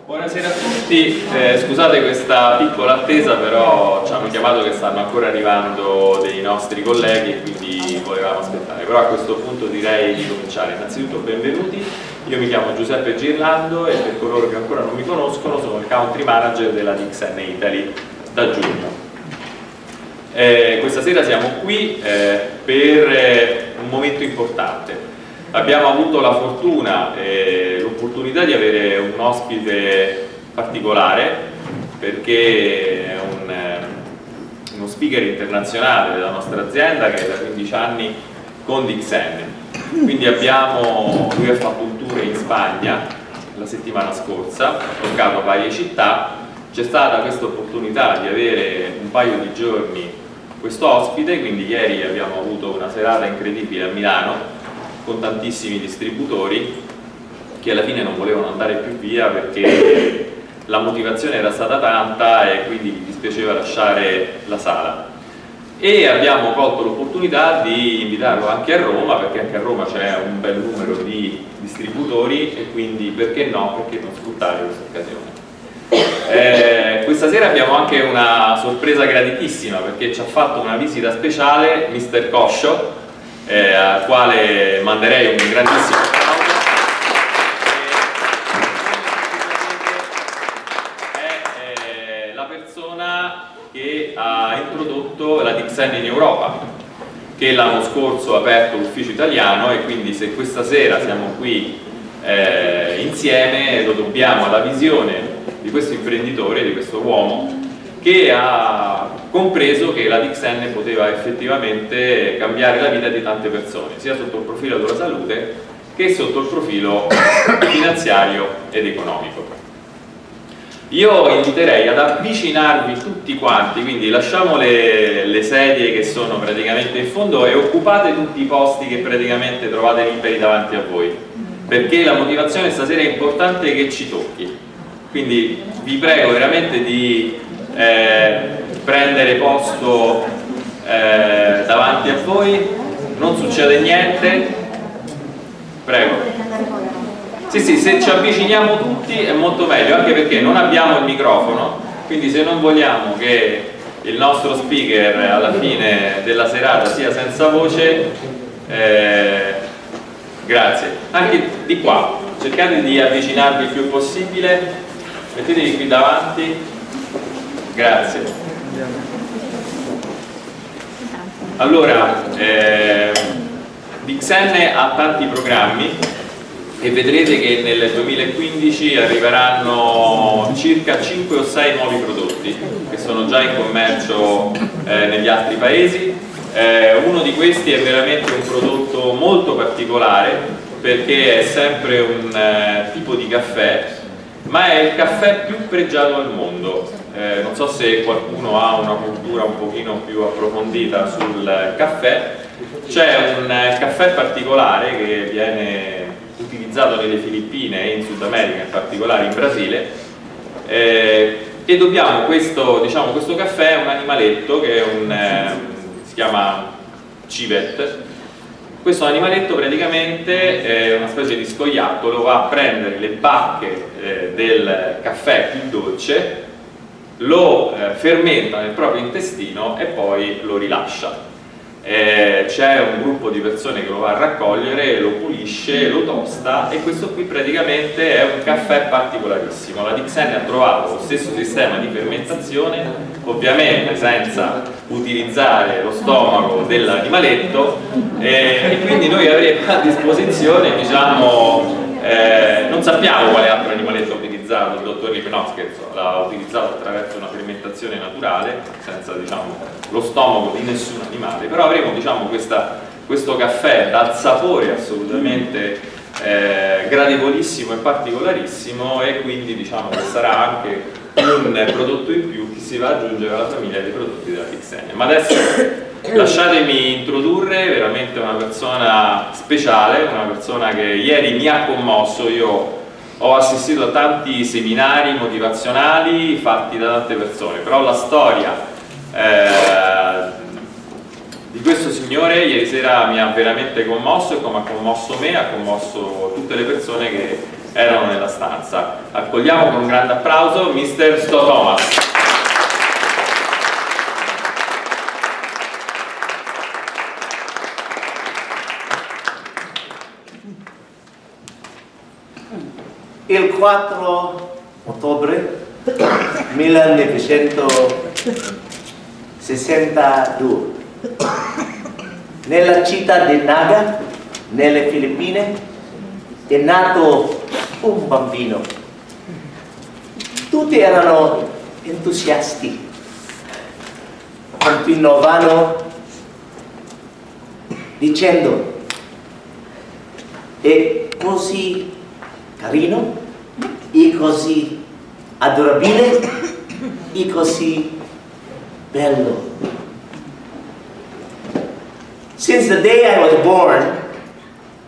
Buonasera a tutti, scusate questa piccola attesa, però ci hanno chiamato che stanno ancora arrivando dei nostri colleghi e quindi volevamo aspettare, però a questo punto direi di cominciare. Innanzitutto benvenuti, io mi chiamo Giuseppe Girlando e per coloro che ancora non mi conoscono sono il Country Manager della DXN Italy da giugno. Questa sera siamo qui per un momento importante. Abbiamo avuto la fortuna e l'opportunità di avere un ospite particolare perché è uno speaker internazionale della nostra azienda che è da 15 anni con DXN. Quindi lui ha fatto un tour in Spagna la settimana scorsa, ha toccato varie città, c'è stata questa opportunità di avere un paio di giorni questo ospite, quindi ieri abbiamo avuto una serata incredibile a Milano con tantissimi distributori che alla fine non volevano andare più via perché la motivazione era stata tanta e quindi gli dispiaceva lasciare la sala. E abbiamo colto l'opportunità di invitarlo anche a Roma, perché anche a Roma c'è un bel numero di distributori e quindi perché no, perché non sfruttare questa occasione. Questa sera abbiamo anche una sorpresa graditissima perché ci ha fatto una visita speciale Mr. Coscio, al quale manderei un grandissimo applauso. È la persona che ha introdotto la DXN in Europa, che l'anno scorso ha aperto l'ufficio italiano, e quindi se questa sera siamo qui insieme lo dobbiamo alla visione di questo imprenditore, di questo uomo che ha compreso che la DXN poteva effettivamente cambiare la vita di tante persone, sia sotto il profilo della salute che sotto il profilo finanziario ed economico. Io inviterei ad avvicinarvi tutti quanti, quindi lasciamo le sedie che sono praticamente in fondo e occupate tutti i posti che praticamente trovate liberi davanti a voi, perché la motivazione stasera è importante che ci tocchi. Quindi vi prego veramente di prendere posto davanti a voi, non succede niente, prego. Sì, se ci avviciniamo tutti è molto meglio, anche perché non abbiamo il microfono, quindi se non vogliamo che il nostro speaker alla fine della serata sia senza voce, grazie. Anche di qua, cercate di avvicinarvi il più possibile, mettetevi qui davanti. Grazie. Allora, DXN ha tanti programmi e vedrete che nel 2015 arriveranno circa 5 o 6 nuovi prodotti che sono già in commercio negli altri paesi. Uno di questi è veramente un prodotto molto particolare perché è sempre un tipo di caffè, ma è il caffè più pregiato al mondo. Non so se qualcuno ha una cultura un pochino più approfondita sul caffè. C'è un caffè particolare che viene utilizzato nelle Filippine e in Sud America, in particolare in Brasile, e dobbiamo questo caffè a un animaletto che è si chiama civet. Questo animaletto praticamente è una specie di scoiattolo, va a prendere le bacche del caffè più dolce, lo fermenta nel proprio intestino e poi lo rilascia. C'è un gruppo di persone che lo va a raccogliere, lo pulisce, lo tosta, e questo qui praticamente è un caffè particolarissimo. La DXN ha trovato lo stesso sistema di fermentazione, ovviamente senza utilizzare lo stomaco dell'animaletto, e quindi noi avremo a disposizione, diciamo, non sappiamo quale altro animaletto ha utilizzato il dottor Lippe, no scherzo, l'ha utilizzato attraverso una fermentazione naturale, senza, diciamo, lo stomaco di nessun animale, però avremo, diciamo, questo caffè dal sapore assolutamente gradevolissimo e particolarissimo, e quindi, diciamo, che sarà anche un prodotto in più che si va ad aggiungere alla famiglia dei prodotti della DXN. Ma adesso lasciatemi introdurre veramente una persona speciale, una persona che ieri mi ha commosso. Io ho assistito a tanti seminari motivazionali fatti da tante persone, però la storia di questo signore ieri sera mi ha veramente commosso, e come ha commosso me, ha commosso tutte le persone che erano nella stanza. Accogliamo con un grande applauso Mr. Sto Tomas. Il 4 ottobre 1962 nella città di Naga, nelle Filippine, è nato un bambino. Tutti erano entusiasti, continuavano dicendo: è così carino, è così adorabile, è così bello. Since the day I was born,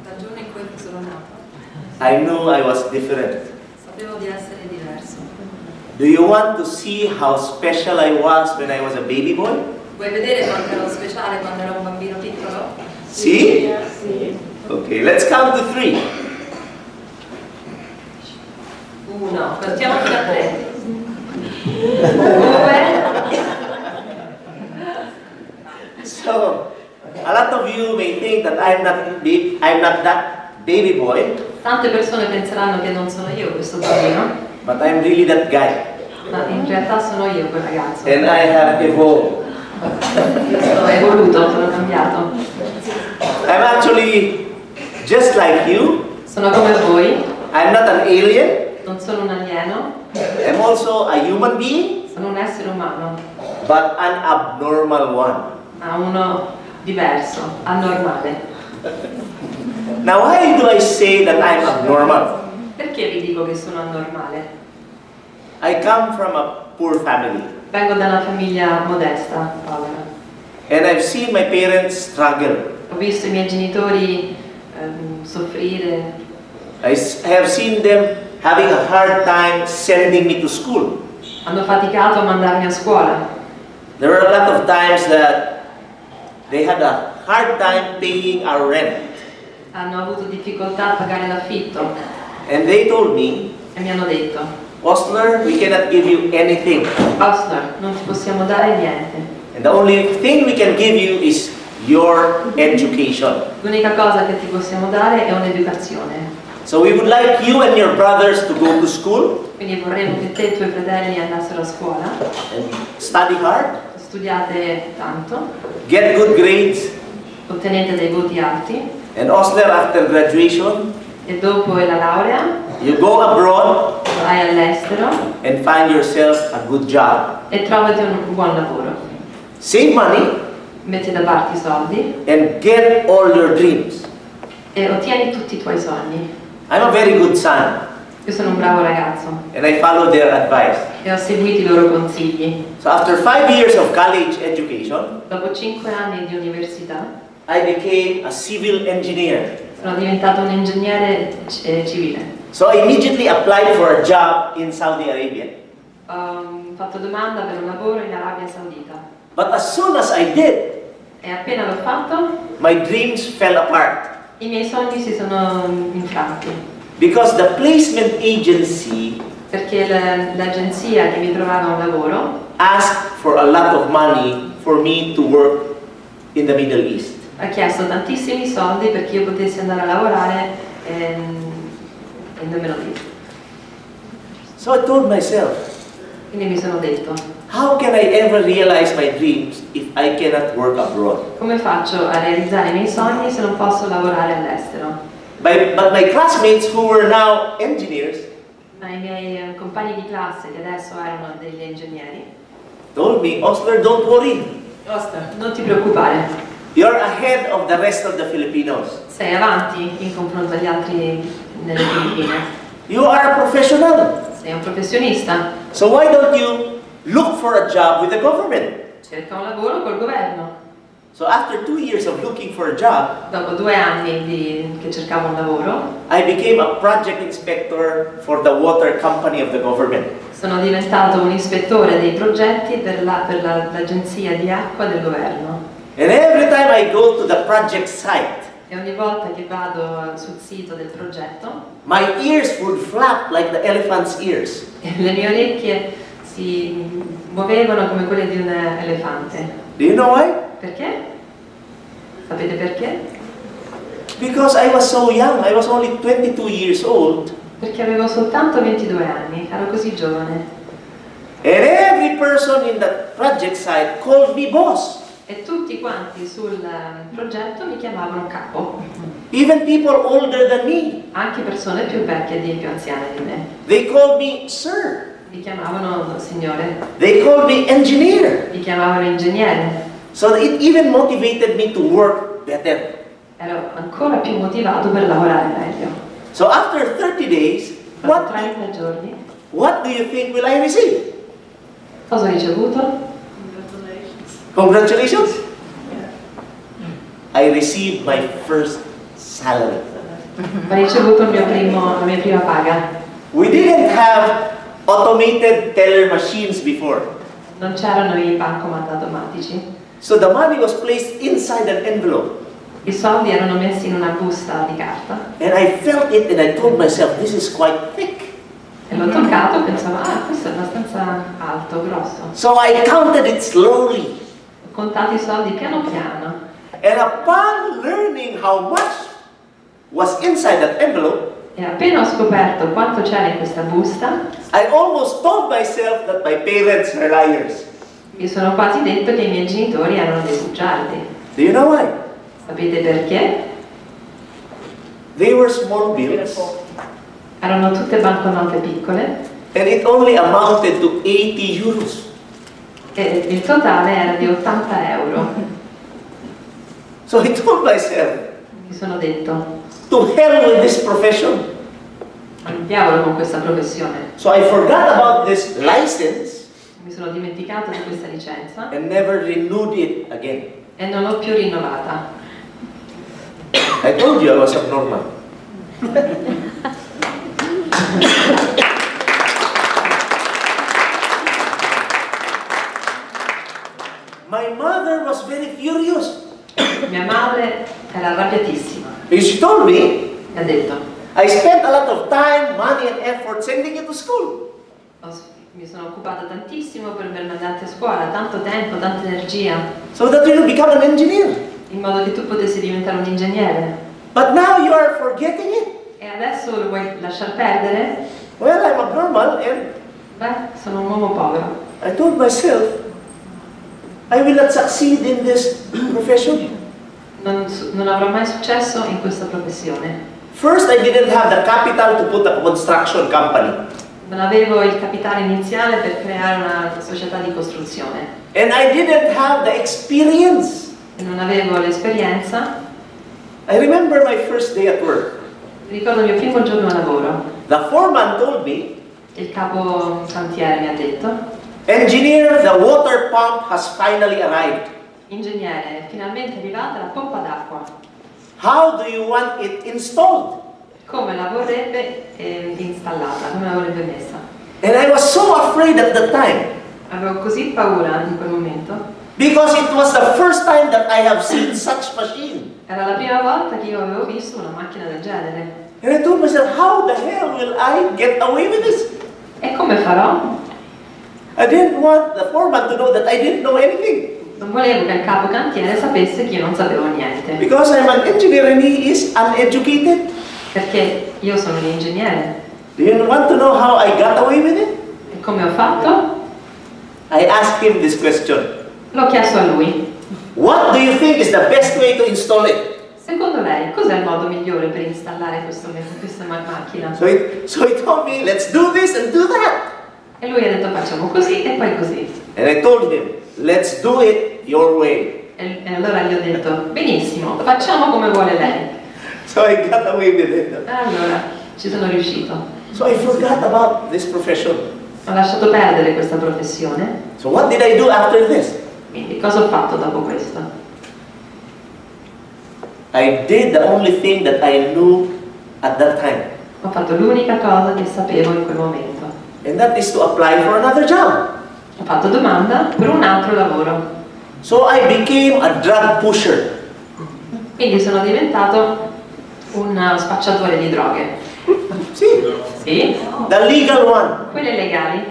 dal giorno in cui sono nato, I knew I was different. sapevo di essere diverso. Do you want to see how special I was when I was a baby boy? Vuoi vedere quanto ero speciale quando ero un bambino piccolo? See? Sì. Okay, let's count to 3. 1, partiamo fino a 3. 2. So, a lot of you may think that I'm not that baby boy, Tante persone penseranno che non sono io questo bambino, but I'm really that guy. ma in realtà sono io quel ragazzo. And I have evolved. Io sono evoluto, sono cambiato. I'm actually just like you. Sono come voi, I'm not an alien. non sono un alieno, I'm also a human being, sono un essere umano, but an abnormal one. ma uno diverso, anormale. Now, why do I say that I'm abnormal? Perché vi dico che sono anormale? I come from a poor family, Vengo da una famiglia modesta, povera. and I've seen my parents struggle. Ho visto i miei genitori soffrire, I have seen them having a hard time sending me to school. hanno faticato a mandarmi a scuola. There were a lot of times that they had a hard time paying our rent. Hanno avuto difficoltà a pagare l'affitto And they told me, e mi hanno detto: Osler, we cannot give you anything. Osler, non ti possiamo dare niente. And the only thing we can give you is your education. L'unica cosa che ti possiamo dare è un'educazione. So we would like you and your brothers to go to school Quindi vorremmo che te e i tuoi fratelli andassero a scuola, and study hard, studiate tanto, get good grades, ottenete dei voti alti and Osler, after graduation, e dopo la laurea you go abroad vai all'estero and find yourself a good job. e trovati un buon lavoro. Save money Metti da parte i soldi and get all your dreams. e ottieni tutti i tuoi sogni. I'm a very good son, Io sono un bravo ragazzo and I follow their advice. e ho seguito i loro consigli. So after 5 years of college education, Dopo 5 anni di università I became a civil engineer. sono diventato un ingegnere civile. So I immediately applied for a job in Saudi Arabia. Ho fatto domanda per un lavoro in Arabia Saudita But as soon as I did, e appena l'ho fatto my dreams fell apart. i miei sogni si sono infranti Because the placement agency perché l'agenzia che mi trovava un lavoro asked for a lot of money for me to work in the Middle East. ha chiesto tantissimi soldi perché io potessi andare a lavorare in the Middle East. So I told myself, Quindi mi sono detto: how can I ever realize my dreams if I cannot work abroad? come faccio a realizzare i miei sogni se non posso lavorare all'estero? But my classmates who were now engineers Ma i miei compagni di classe che adesso erano degli ingegneri told me, Osler, don't worry. Oscar, non ti preoccupare, You're ahead of the rest of the Filipinos. sei avanti in confronto agli altri nelle Filippine, You are a professional. sei un professionista, So why don't you look for a job with the government? cerca un lavoro col governo. So after 2 years of looking for a job, Dopo 2 anni che cercavo un lavoro, I became a project inspector for the water company of the government. sono diventato un ispettore dei progetti per l'agenzia di acqua del governo. And every time I go to the project site, E ogni volta che vado sul sito del progetto, my ears would flap like the elephant's ears. le mie orecchie si muovevano come quelle di un elefante. Do you know why? Perché? Sapete perché? Because I was so young. I was only 22 years old. Perché avevo soltanto 22 anni, ero così giovane. And every person in the project site called me boss. E tutti quanti sul progetto mi chiamavano capo. Even people older than me. Anche persone più vecchie e più anziane di me. They called me sir. Mi chiamavano signore. They called me engineer. Mi chiamavano ingegnere. So it even motivated me to work better. Ero ancora più motivato per lavorare meglio. So after 30 days, Dopo 30 giorni, what do you think will I receive? cosa ho ricevuto? Congratulations. I received my first salary. Ho ricevuto la mia prima paga. We didn't have automated teller machines before. Non c'erano i bancomat automatici. So the money was placed inside an envelope. I soldi erano messi in una busta di carta. And I felt it and I told myself, this is quite thick. E l'ho toccato e pensavo, questo è abbastanza alto, grosso. So I counted it slowly. Ho contato i soldi piano piano. And upon learning how much was inside that envelope, E appena ho scoperto quanto c'era in questa busta, I almost told myself that my parents were liars. mi sono quasi detto che i miei genitori erano dei bugiardi. Do you know why? Sapete perché? They were small bills. Erano tutte banconote piccole And it only amounted to 80 euros. e il totale era di 80 euro. So I told myself, Mi sono detto, to hell with this profession. al diavolo con questa professione. So I forgot about this license Mi sono dimenticato di questa licenza and never renewed it again. e non l'ho più rinnovata. I told you I was abnormal. My mother was very furious. Mia madre era arrabbiatissima. Because she told me, Mi ha detto, I spent a lot of time, money and effort sending you to school. mi sono occupata tantissimo per mandarti a scuola, tanto tempo, tanta energia, So that you will become an engineer. in modo che tu potessi diventare un ingegnere. But now you are forgetting it. E adesso lo vuoi lasciar perdere? Well, I'm abnormal and Beh, sono un uomo povero. I told myself, I will not succeed in this profession. Non avrò mai successo in questa professione. First, I didn't have the capital to put up a construction company. Non avevo il capitale iniziale per creare una società di costruzione. And I didn't have the experience. E non avevo l'esperienza. I remember my first day at work. Ricordo il mio primo giorno a lavoro. The foreman told me, Il capo cantiere mi ha detto, engineer, the water pump has finally arrived. ingegnere, è finalmente arrivata la pompa d'acqua. How do you want it installed? Come la vorrebbe installata, come la vorrebbe messa. And I was so afraid at the time. Avevo così paura in quel momento. Because it was the first time that I have seen such machine. Era la prima volta che io avevo visto una macchina del genere. And I told myself, how the hell will I get away with this? E come farò? I didn't want the foreman to know that I didn't know anything. Non volevo che il capo cantiere sapesse che io non sapevo niente. Because I'm an engineer and he is uneducated. Perché io sono un ingegnere. Do you want to know how I got away with it? E come ho fatto? I asked him this question. L'ho chiesto a lui. What do you think is the best way to install it? Secondo lei, cos'è il modo migliore per installare questa macchina? So he told me, let's do this and do that. E lui ha detto facciamo così e poi così. And I told him, let's do it your way. E allora gli ho detto, benissimo, facciamo come vuole lei. So I got away with it. E allora ci sono riuscito. So I forgot about this profession. Ho lasciato perdere questa professione. So what did I do after this? Quindi cosa ho fatto dopo questo? I did the only thing that I knew at that time. Ho fatto l'unica cosa che sapevo in quel momento. And that is to apply for another job. Ho fatto domanda per un altro lavoro. So I became a drug pusher. Quindi sono diventato un spacciatore di droghe. Sì. Sì? The legal one. Quelle legali.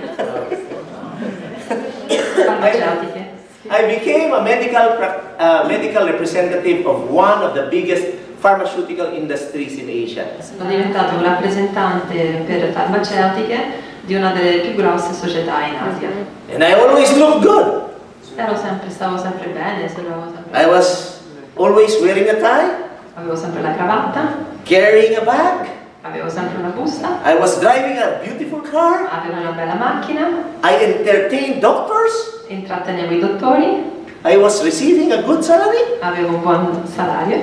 Farmaceutiche. I became a medical representative of one of the biggest pharmaceutical industries in Asia. Sono diventato un rappresentante per farmaceutiche di una delle più grosse società in Asia. And I always looked good. Stavo sempre bene, sembravo sempre. I was always wearing a tie, Avevo sempre la cravatta, carrying a bag. avevo sempre una busta, I was driving a beautiful car. avevo una bella macchina, I entertained doctors. intrattenevo i dottori, I was receiving a good salary. avevo un buon salario,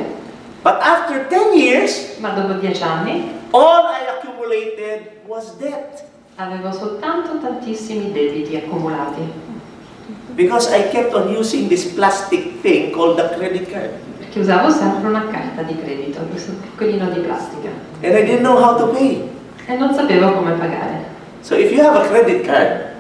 But after 10 years, ma dopo 10 anni all I accumulated was debt. avevo soltanto tantissimi debiti accumulati, Because I kept on using this plastic thing called the credit card. perché usavo sempre una carta di credito, questo piccolino di plastica, And I didn't know how to pay. e non sapevo come pagare. So if you have a credit card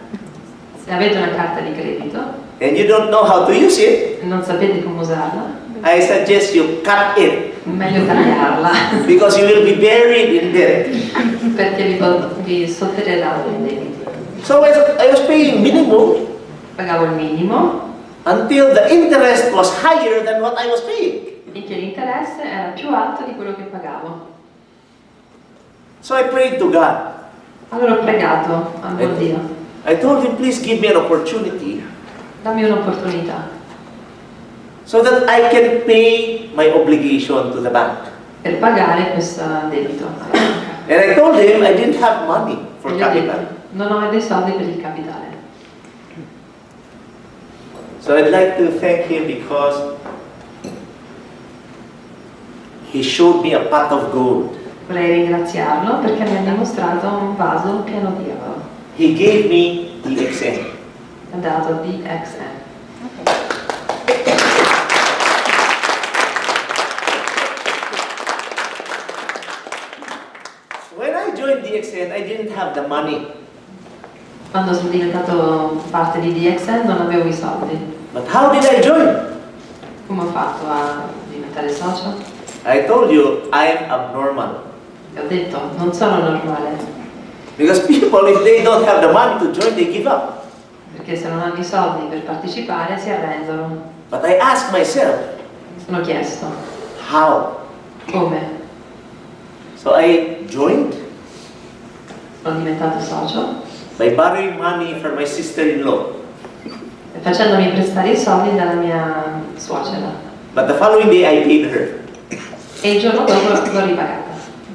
Se avete una carta di credito and you don't know how to use it, e non sapete come usarla, I suggest you cut it. meglio tagliarla, Because you will be buried in debt. perché vi sotterreranno i debiti. So I was paying minimum Pagavo il minimo, until the interest was higher than what I was paying. finché l'interesse era più alto di quello che pagavo. So I prayed to God. Allora ho pregato al buon Dio, I told him, please give me an opportunity dammi un'opportunità so that I can pay my obligation to the bank. per pagare questo debito alla banca. And I told him I didn't have money for E gli ho detto, capital. non ho dei soldi per il capitale. So I'd like to thank him because he showed me a pot of gold. Vorrei ringraziarlo perché mi ha dimostrato un vaso pieno di oro. He gave me the XN. Mi ha dato DXN. When I joined DXN, I didn't have the money. Quando sono diventato parte di DXN non avevo i soldi. But how did I join? Come ho fatto a diventare socio? I told you I am abnormal. E ho detto, non sono normale, Because people, if they don't have the money to join, they give up. perché se non hanno i soldi per partecipare si arrendono. But I asked myself, Sono chiesto, how? come? So I joined Sono diventato socio by borrowing money from my sister-in-law. e facendomi prestare i soldi dalla mia suocera. But the following day I paid her. E il giorno dopo l'ho ripagata.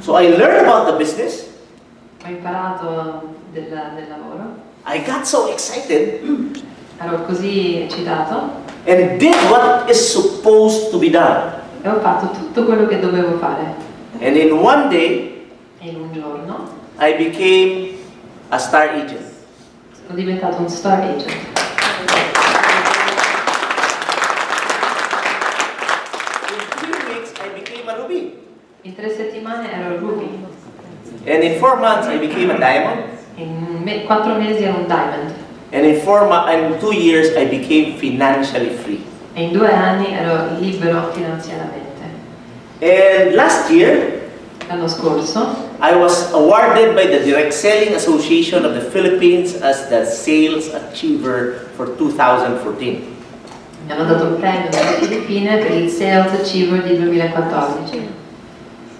So I learned about the business. Ho imparato del lavoro, I got so excited ero così eccitato and did what is supposed to be done. e ho fatto tutto quello che dovevo fare. And in one day, E in un giorno I became a star agent. sono diventato un star agent. In 3 weeks, I became a ruby. In 3 settimane ero Ruby, And in 4 months, I became a diamond. in 4 mesi ero un diamond And in 2 years, I became financially free. e in 2 anni ero libero finanziariamente. And last year, L'anno scorso I was awarded by the Direct Selling Association of the Philippines as the Sales Achiever for 2014. mi hanno dato un premio dalle Filippine per il Sales Achiever di 2014.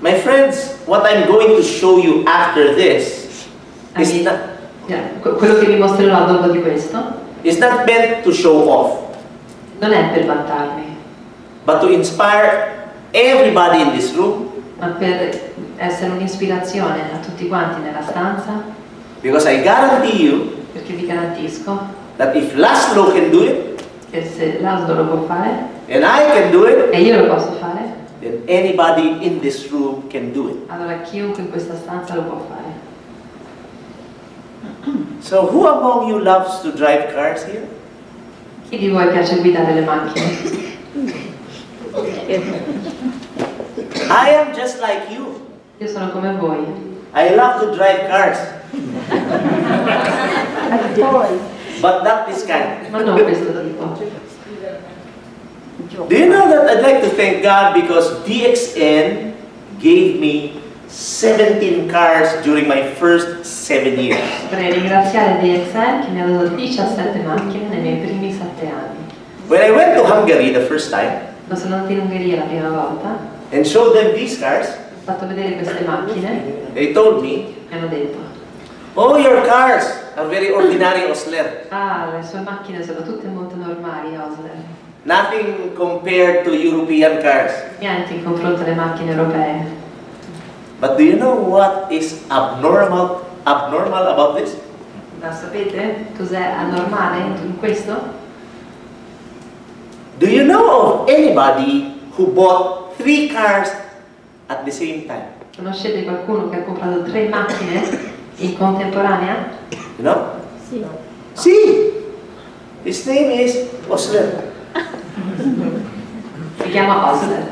My friends, what I'm going to show you after this is Amici, not, quello che vi mostrerò dopo di questo is not meant to show off, non è per vantarmi, but to inspire everybody in this room, ma per essere un'ispirazione a tutti quanti nella stanza, because I guarantee you perché vi garantisco that if Laszlo can do it, che se Laszlo lo può fare and I can do it, e io lo posso fare, then anybody in this room can do it. allora chiunque in questa stanza lo può fare. So who among you loves to drive cars here? Chi di voi piace guidare le macchine? I am just like you. Io sono come voi, I love to drive cars, but not this kind. ma non questo tipo. Do you know that I'd like to thank God because DXN gave me 17 cars during my first 7 years. Vorrei ringraziare DXN che mi ha dato 17 macchine nei miei primi 7 anni. When I went to Hungary the first time Quando sono andata in Ungheria la prima volta, and showed them these cars, ho fatto vedere queste macchine, they told me, mi hanno detto: "Oh, your cars are very ordinary, Osler. ah, le sue macchine sono tutte molto normali, Osler. Nothing compared to European cars." Niente in confronto alle macchine europee. But do you know what is abnormal about this? Ma sapete cos'è anormale in questo? Do you know of anybody who bought 3 cars at the same time? Conoscete qualcuno che ha comprato 3 macchine in contemporanea? You know? Sì. See, his name is Osler. Si chiama Osler.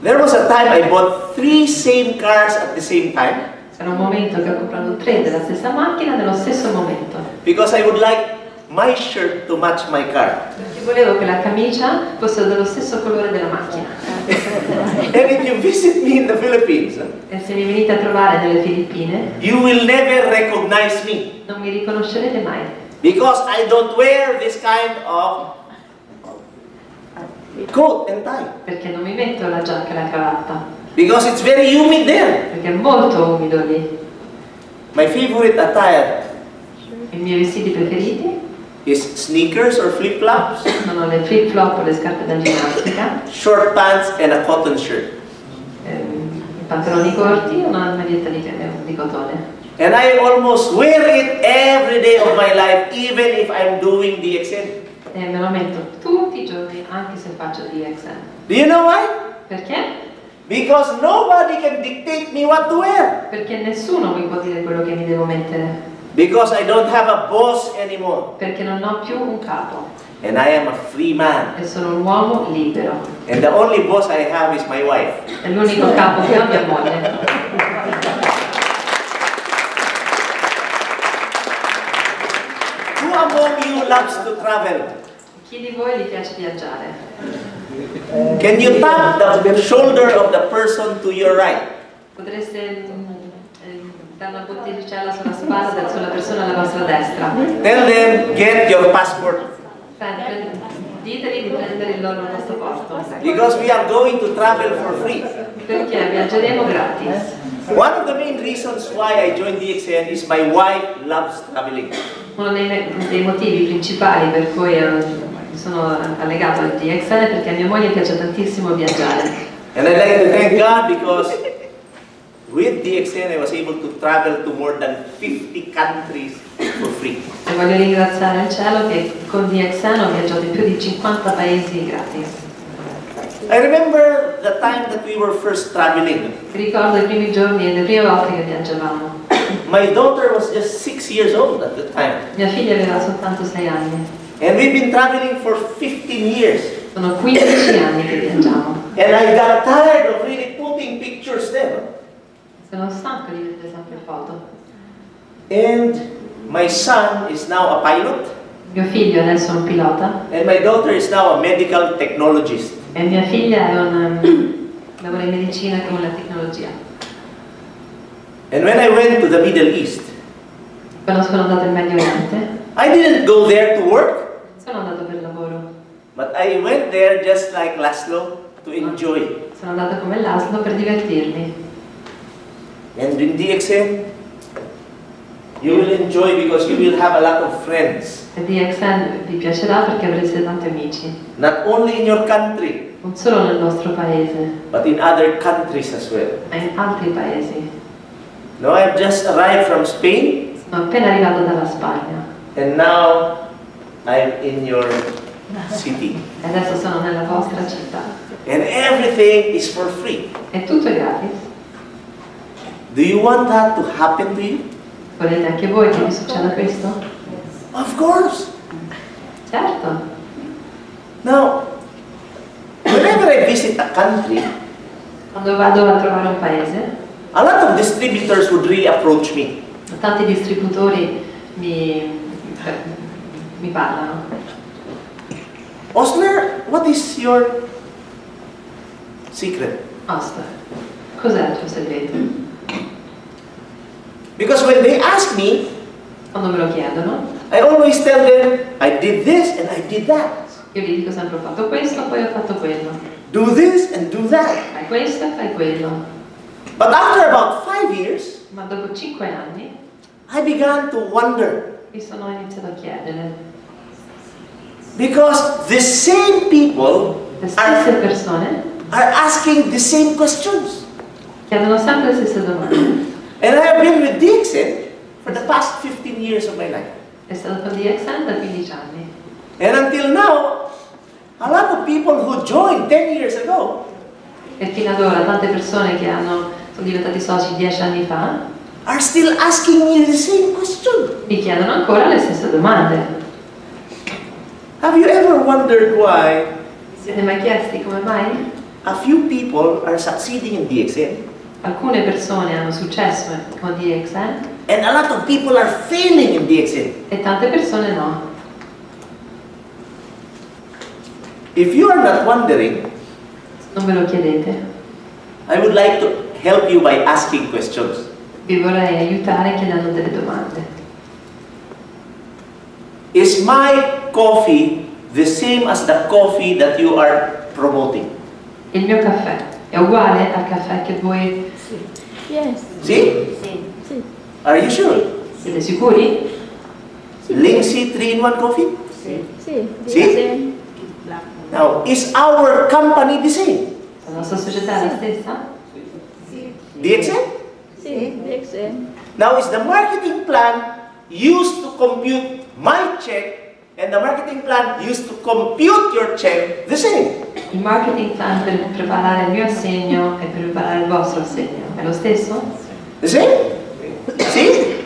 There was a time I bought 3 same cars at the same time C'era un momento che ho comprato 3 della stessa macchina nello stesso momento. because I would like my shirt to match my car. Perché volevo che la camicia fosse dello stesso colore della macchina. And if you visit me in the Philippines, E se mi venite a trovare nelle Filippine, you will never recognize me non mi riconoscerete mai. because I don't wear this kind of coat and tie Perché non mi metto la giacca e la cravatta. because it's very humid there. Perché è molto umido lì. My favorite attire I miei vestiti preferiti is sneakers or flip-flops, sono le flip flop o le scarpe da ginnastica, short pants and a cotton shirt. i pantaloni corti e una maglietta di cotone. And I almost wear it every day of my life, even if I'm doing DXN. E me lo metto tutti i giorni, anche se faccio DXN. Do you know why? Perché? Because nobody can dictate me what to wear. Perché nessuno mi può dire quello che mi devo mettere. Because I don't have a boss anymore. Perché non ho più un capo. And I am a free man. E sono un uomo libero. And the only boss I have is my wife. E l'unico capo che ho è mia moglie. Who among you loves to travel? Chi di voi gli piace viaggiare? Can you tap the shoulder of the person to your right? Potreste dare una bottiglia sulla spalla sulla persona alla vostra destra. Tell them, get your passport. Diteli di prendere il loro passaporto. Because we are going to travel for free. Perché viaggeremo gratis. One of the main reasons why I joined DXN is my wife loves traveling. Uno dei motivi principali per cui sono allegato al DXN è perché a mia moglie piace tantissimo viaggiare. And I'd like to thank God because with DXN I was able to travel to more than 50 countries for free. E voglio ringraziare il cielo che con DXN ho viaggiato in più di 50 paesi gratis. I remember the time that we were first traveling. Ricordo i primi giorni e le prime volte che viaggiavamo. My daughter was just 6 years old at the time. Mia figlia aveva soltanto 6 anni. And we've been traveling for 15 years. Sono 15 anni che viaggiamo. And I got tired of really putting pictures there. Sono stanco di vedere sempre foto. And my son is now a pilot. Mio figlio adesso è un pilota. And my daughter is now a medical technologist. E mia figlia è lavora in medicina con la tecnologia. And when I went to the Middle East, Quando sono andata in Medio Oriente, I didn't go there to work, sono andato per lavoro. but I went there just like Laszlo to enjoy. Sono andata come l'asino per divertirmi. And in DXN, you will enjoy because you will have a lot of friends. E DXN vi piacerà perché avrete tanti amici. Not only in your country, Non solo nel nostro paese, but in other countries as well. ma in altri paesi. Now I've just arrived from Spain, Sono appena arrivata dalla Spagna. and now I'm in your city. E adesso sono nella vostra città. And everything is for free. E tutto è gratis. Do you want that to happen to you? Volete anche voi che vi succeda questo? Of course. Certo. Now, whenever I visit a country, Quando vado a trovare un paese, a lot of distributors would really approach me. tanti distributori mi parlano. Osler, what is your secret? Osler, cos'è il tuo segreto? Because when they ask me, Quando me lo chiedono, I always tell them, I did this and I did that. io gli dico sempre: ho fatto questo, poi ho fatto quello. Do this and do that. Fai questo e fai quello. But after about 5 years, Ma dopo 5 anni I began to wonder. mi sono iniziato a chiedere, Because the same people le stesse persone are asking the same questions. chiedono sempre le stesse domande. And I have been with DXN for the past 15 years of my life. È stato con DXN da 15 anni. And until now, a lot of people who joined 10 years ago E fino ad ora tante persone che sono diventati soci 10 anni fa are still asking me the same question. mi chiedono ancora le stesse domande. Have you ever wondered why Siete mai chiesti come mai? a few people are succeeding in DXN Alcune persone hanno successo con DXN and a lot of people are failing in DXN? e tante persone no. If you are not wondering, Non ve lo chiedete. I would like to help you by asking questions. Vi vorrei aiutare chiedendo delle domande. Is my coffee the same as the coffee that you are promoting? Il mio caffè è uguale al caffè che voi Yes. See? Sì. Are you sure? siete sicuri? Linksy 3-in-1 coffee? Sì. Sì? Now, is our company the same? La nostra società è la stessa? DXN? Sì. DXN. Now, is the marketing plan used to compute my check and the marketing plan used to compute your check the same? Il marketing plan per preparare il mio assegno e per preparare il vostro assegno è lo stesso? The same? See?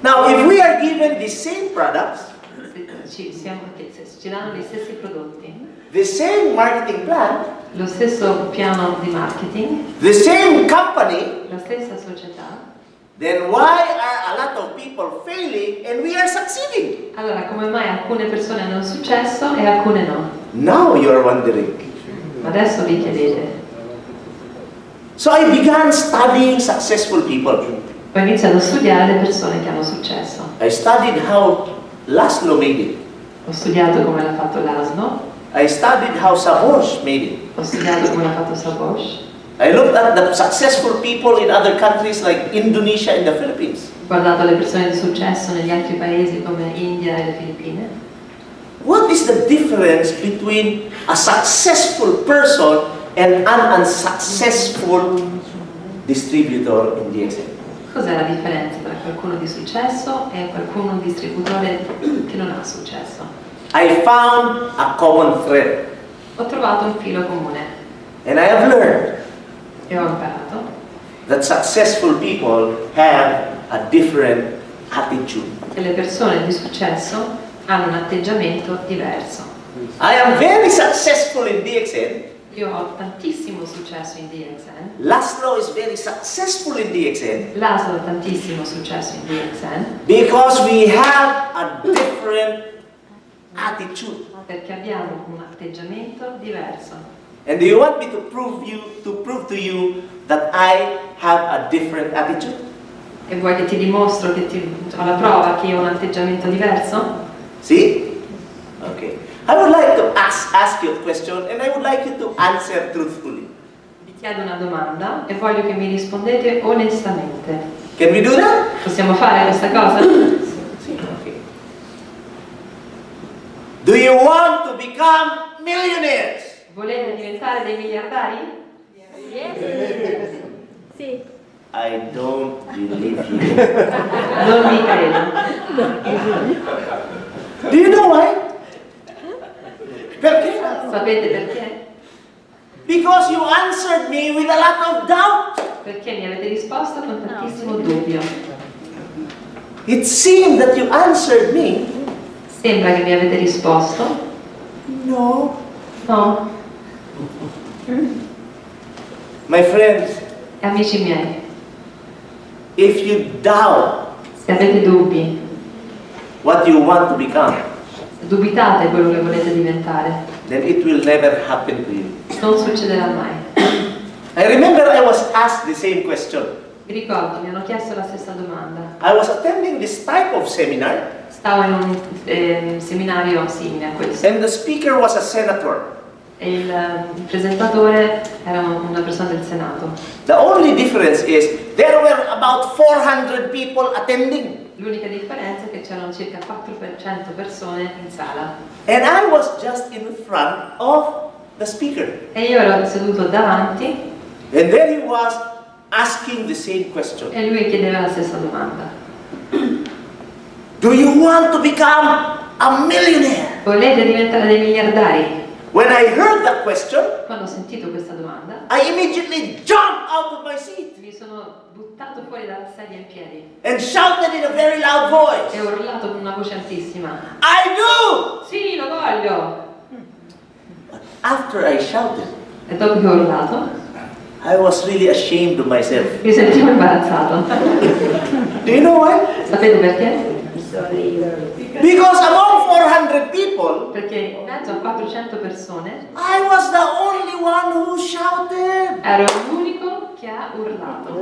Now, if we are given the same products, Se ci danno gli stessi prodotti, the same marketing plan, lo stesso piano di marketing, the same company, la stessa società, then why are a lot of people failing and we are succeeding? allora come mai alcune persone hanno successo e alcune no? Now you are wondering. Ma adesso vi chiedete. So I began studying successful people. Ho iniziato a studiare le persone che hanno successo. I studied how Laszlo made it. Ho studiato come l'ha fatto Laszlo, I studied how Sabosh made it. ho studiato come l'ha fatto Sabosh, I looked at the successful people in other countries like Indonesia and the Philippines. ho guardato le persone di successo negli altri paesi come India e le Filippine. What is the difference between a successful person and an unsuccessful distributor in DXN? Cos'è la differenza tra qualcuno di successo e qualcuno un distributore che non ha successo? I found a common thread Ho trovato un filo comune and I have learned e ho imparato that successful people have a different attitude. che le persone di successo hanno un atteggiamento diverso. I am very successful in DXN. Io ho tantissimo successo in DXN, Laszlo is very successful in DXN Laszlo ha tantissimo successo in DXN because we have a different attitude. perché abbiamo un atteggiamento diverso. And do you want me to prove to you that I have a different attitude? E vuoi che ti dimostro che ho la prova che io ho un atteggiamento diverso? See? Okay. I would like to ask you a question and I would like you to answer truthfully. Vi chiedo una domanda e voglio che mi rispondete onestamente. Can we do that? Possiamo fare questa cosa? Okay. Do you want to become millionaires? Volete diventare dei miliardari? Yes. Sì. I don't believe you. Non mi credo. Do you know why? Perché? Sapete perché? Because you answered me with a lot of doubt. Perché mi avete risposto con tantissimo dubbio. It seemed that you answered me. Sembra che mi avete risposto. No. No. My friends, Amici miei, if you doubt se avete dubbi, what you want to become, se dubitate quello che volete diventare, then it will never happen to you. non succederà mai. I remember I was asked the same question. Mi ricordo, mi hanno chiesto la stessa domanda. I was attending this type of seminar, Stavo in un seminario simile a questo and the speaker was a senator. e il presentatore era una persona del Senato. The only difference is there were about 400 people attending, L'unica differenza è che c'erano circa 400 persone in sala and I was just in front of the speaker. e io ero seduto davanti And then he was asking the same question. e lui chiedeva la stessa domanda. Do you want to become a millionaire? Volete diventare dei miliardari? When I heard that question, Quando ho sentito questa domanda I immediately jumped out of my seat mi sono buttato fuori dalla sedia in piedi and shouted in a very loud e voice, ho urlato con una voce altissima: I do! sì, lo voglio! After I shouted, E dopo che ho urlato I was really ashamed of myself. mi sentivo imbarazzato. Do you know why? Sapete perché? Because among 400 people, Perché in mezzo a 400 persone I was the only one who shouted. ero l'unico che ha urlato.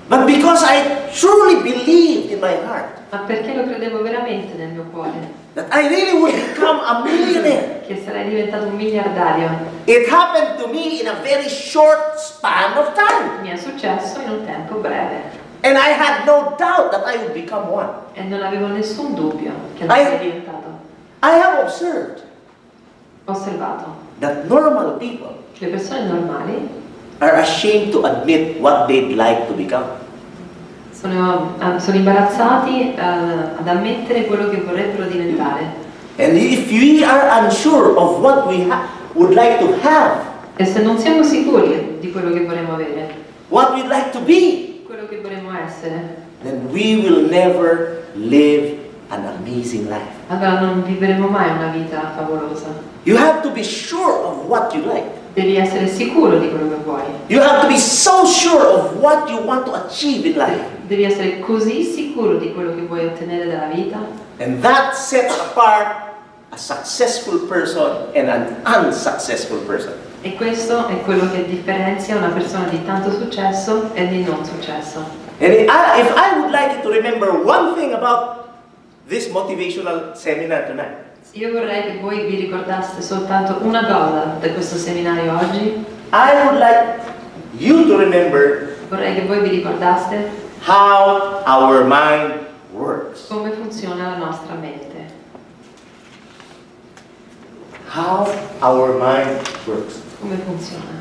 But because I truly believed in my heart Ma perché lo credevo veramente nel mio cuore that I really would become a millionaire, che sarei diventato un miliardario. it happened to me in a very short span of time. Mi è successo in un tempo breve And I had no doubt that I would become one. e non avevo nessun dubbio che lo sarei diventato. I have observed Ho osservato that normal people che le persone normali are ashamed to admit what they'd like to become. sono imbarazzati ad ammettere quello che vorrebbero diventare. And if we are unsure of what we would like to have, E se non siamo sicuri di quello che vorremmo avere, what we'd like to be, quello che vorremmo essere, then we will never live an amazing life. allora non vivremo mai una vita favolosa. You have to be sure of what you like. Devi essere sicuro di quello che vuoi. You have to be so sure of what you want to achieve in life. Devi essere così sicuro di quello che vuoi ottenere dalla vita. And that sets apart a successful person and an unsuccessful person. E questo è quello che differenzia una persona di tanto successo e di non successo. And if I would like you to remember one thing about this motivational seminar tonight, Io vorrei che voi vi ricordaste soltanto una cosa da questo seminario oggi. I would like you to remember Vorrei che voi vi ricordaste how our mind works. come funziona la nostra mente. How our mind works. Come funziona.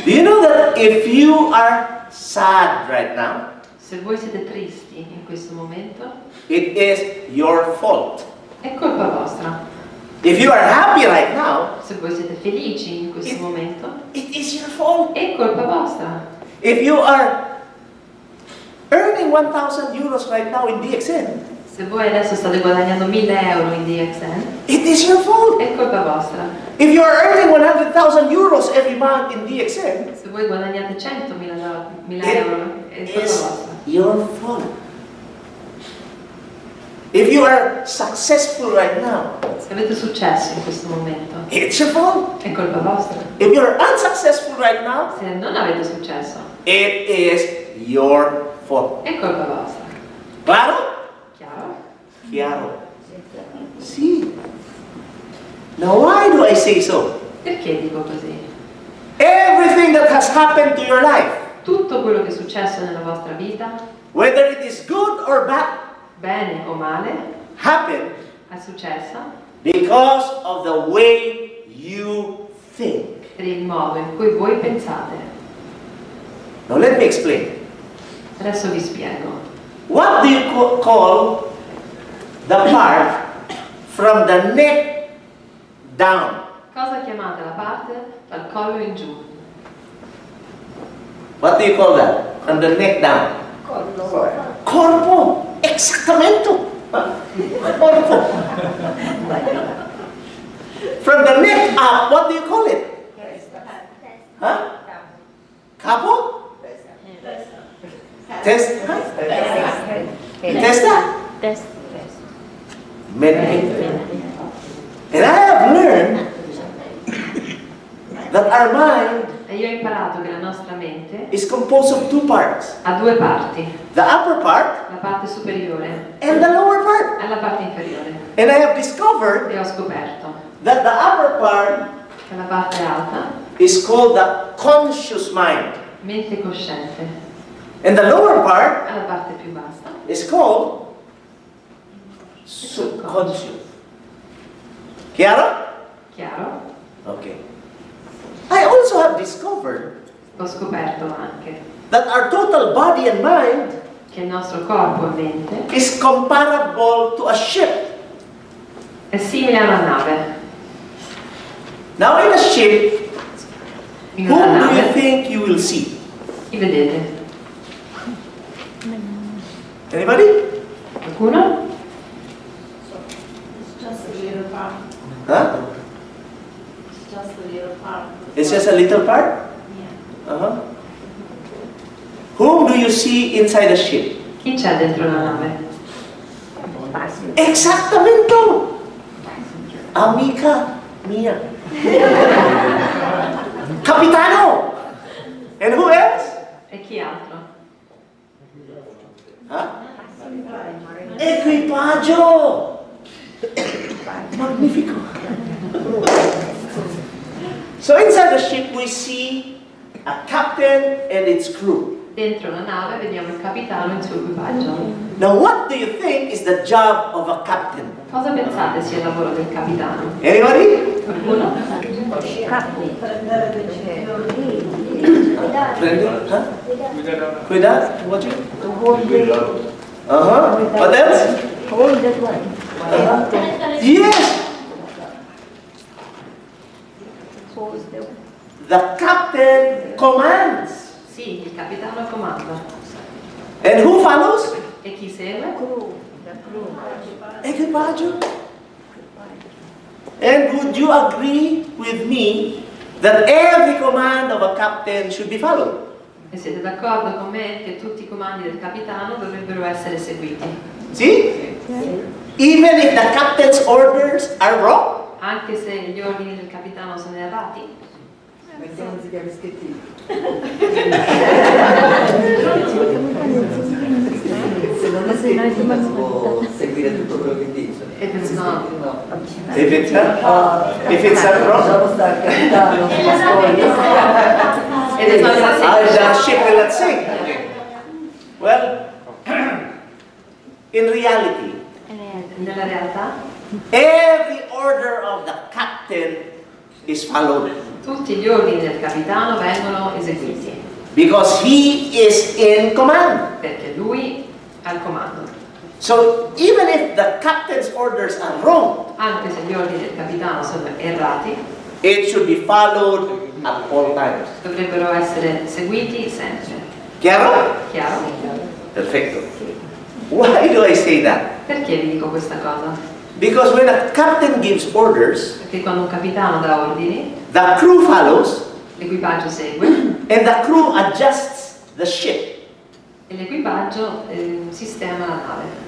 Do you know that if you are sad right now, Se voi siete tristi in questo momento, it is your fault. è colpa vostra. If you are happy right now, Se voi siete felici in questo momento, it is your fault. è colpa vostra. If you are earning 1,000 euros right now in DXN, Se voi adesso state guadagnando 1.000 euro in DXN, it is your fault. è colpa vostra. If you are earning 100,000 euros every month in DXN, Se voi guadagnate 100.000 it euro, è colpa is vostra. your fault. If you are successful right now, Se avete successo in questo momento, it's your fault. è colpa vostra. If you are unsuccessful right now, Se non avete successo, it is your fault. è colpa vostra. Claro? Chiaro? Chiaro. Sì. Now why do I say so? Perché dico così? Everything that has happened to your life, Tutto quello che è successo nella vostra vita, whether it is good or bad, bene o male, happened è successo because of the way you think. per il modo in cui voi pensate. Now let me explain. Adesso vi spiego. What do you call the part from the neck down? Cosa chiamate la parte dal collo in giù? What do you call that? From the neck down? Corpo. Exactamente. Corpo. From the neck up, what do you call it? Huh? Capo? Test? Testa? Test. Mente. And I have learned that our mind E io ho imparato che la nostra mente is composed of two parts. ha due parti, The upper part la parte superiore and the lower part. e la parte inferiore. And I have discovered E ho scoperto that the upper part che la parte alta, is called the conscious mind. mente cosciente, And the lower part e la parte più bassa, is called subconscious. Chiaro? chiaro? Okay. I also have discovered Ho scoperto anche that our total body and mind che il nostro corpo e mente is comparable to a ship. è simile a una nave. Now in a ship, In una whom do you nave, think you will see? chi vedete? Anybody? Qualcuno? It's just a little part. Huh? It's just a little part. It's just a little part? Yeah. Uh-huh. Whom do you see inside the ship? Chi c'è dentro la nave? Exactamente! Amica mia. Capitano! And who else? E chi altro? Huh? Equipaggio! Magnifico! So inside the ship we see a captain and its crew. Dentro la nave vediamo il capitano e il suo equipaggio. Now what do you think is the job of a captain? Cosa pensate sia il lavoro del capitano? Anybody? Qualcuno? Prendi? Huh? Cuidado? Watching? Uh-huh. What else? Hold that one. Yes! Hold the The captain commands. Sì, il capitano comanda. And who follows? E chi segue? crew. The crew. Equipaggio. And would you agree with me that every command of a captain should be followed? E siete d'accordo con me che tutti i comandi del capitano dovrebbero essere seguiti? See? Even if the captain's orders are wrong? Anche se gli ordini del capitano sono errati? Se non è semplice si può seguire tutto quello che dice. If it's not. If it's wrong? Lasciamo stare capitano sulla storia. Ed è not The ship will not sink. Well, in reality, Nella realtà, every order of the captain is followed tutti gli ordini del capitano vengono eseguiti, because he is in command. perché lui ha il comando. So even if the captain's orders are wrong, Anche se gli ordini del capitano sono errati, it should be followed at all times. dovrebbero essere seguiti sempre. Chiaro? Chiaro? Perfetto. Why do I say that? Perché vi dico questa cosa? Because when a captain gives orders, Perché quando un capitano dà ordini, the crew follows l'equipaggio segue and the crew adjusts the ship. e l'equipaggio sistema la nave.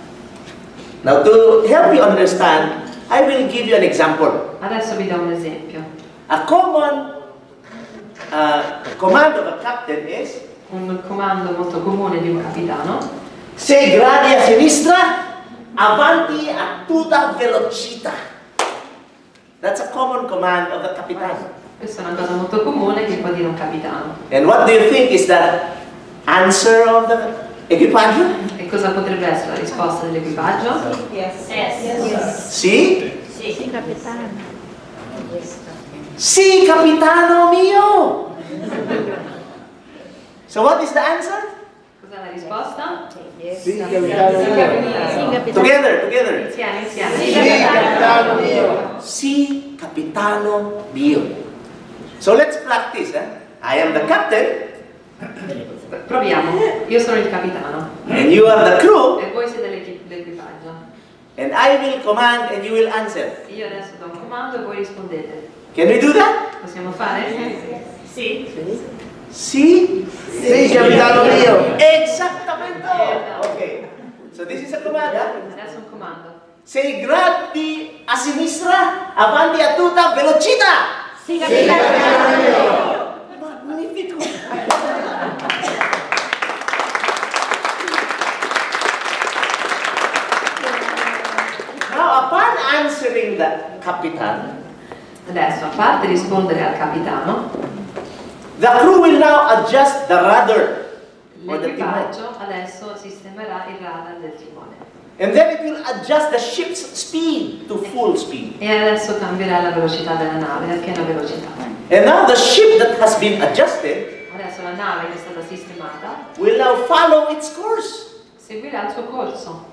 Now to help you understand, I will give you an example. Adesso vi do un esempio. A common command of a captain is Un comando molto comune di un capitano: sei gradi a sinistra, avanti a tutta velocità. That's a common command of the capitano. questa è una cosa molto comune che può dire un capitano. And what do you think is the answer of the equipaggio? E cosa potrebbe essere la risposta dell'equipaggio? Yes. Sì? Sì, capitano. Sì, capitano mio! So what is the answer? Cos'è la risposta? Sì, capitano. Sì, capitano. Together. Insieme. Sì, capitano mio. Sì, capitano mio. So let's practice. I am the captain Proviamo. Io sono il capitano and you are the crew, e voi siete l'equipaggio. and I will command and you will answer. Io adesso do un comando e voi rispondete. Can we do that? Possiamo fare? Sì. Sì? Sì, capitano mio. Esattamente! Ok. So this is a command, huh? Adesso un comando. Sei grandi a sinistra, avanti a tutta velocità! Sì, capitano. Magnifico! Now, upon answering the Capitan, Adesso, a parte rispondere al capitano, the crew will now adjust the rudder or the timone. l'equipaggio adesso sistemerà il radar del timone. And then it will adjust the ship's speed to full speed. E adesso cambierà la velocità della nave a piena velocità. And now the ship that has been adjusted Adesso la nave che è stata sistemata will now follow its course. seguirà il suo corso.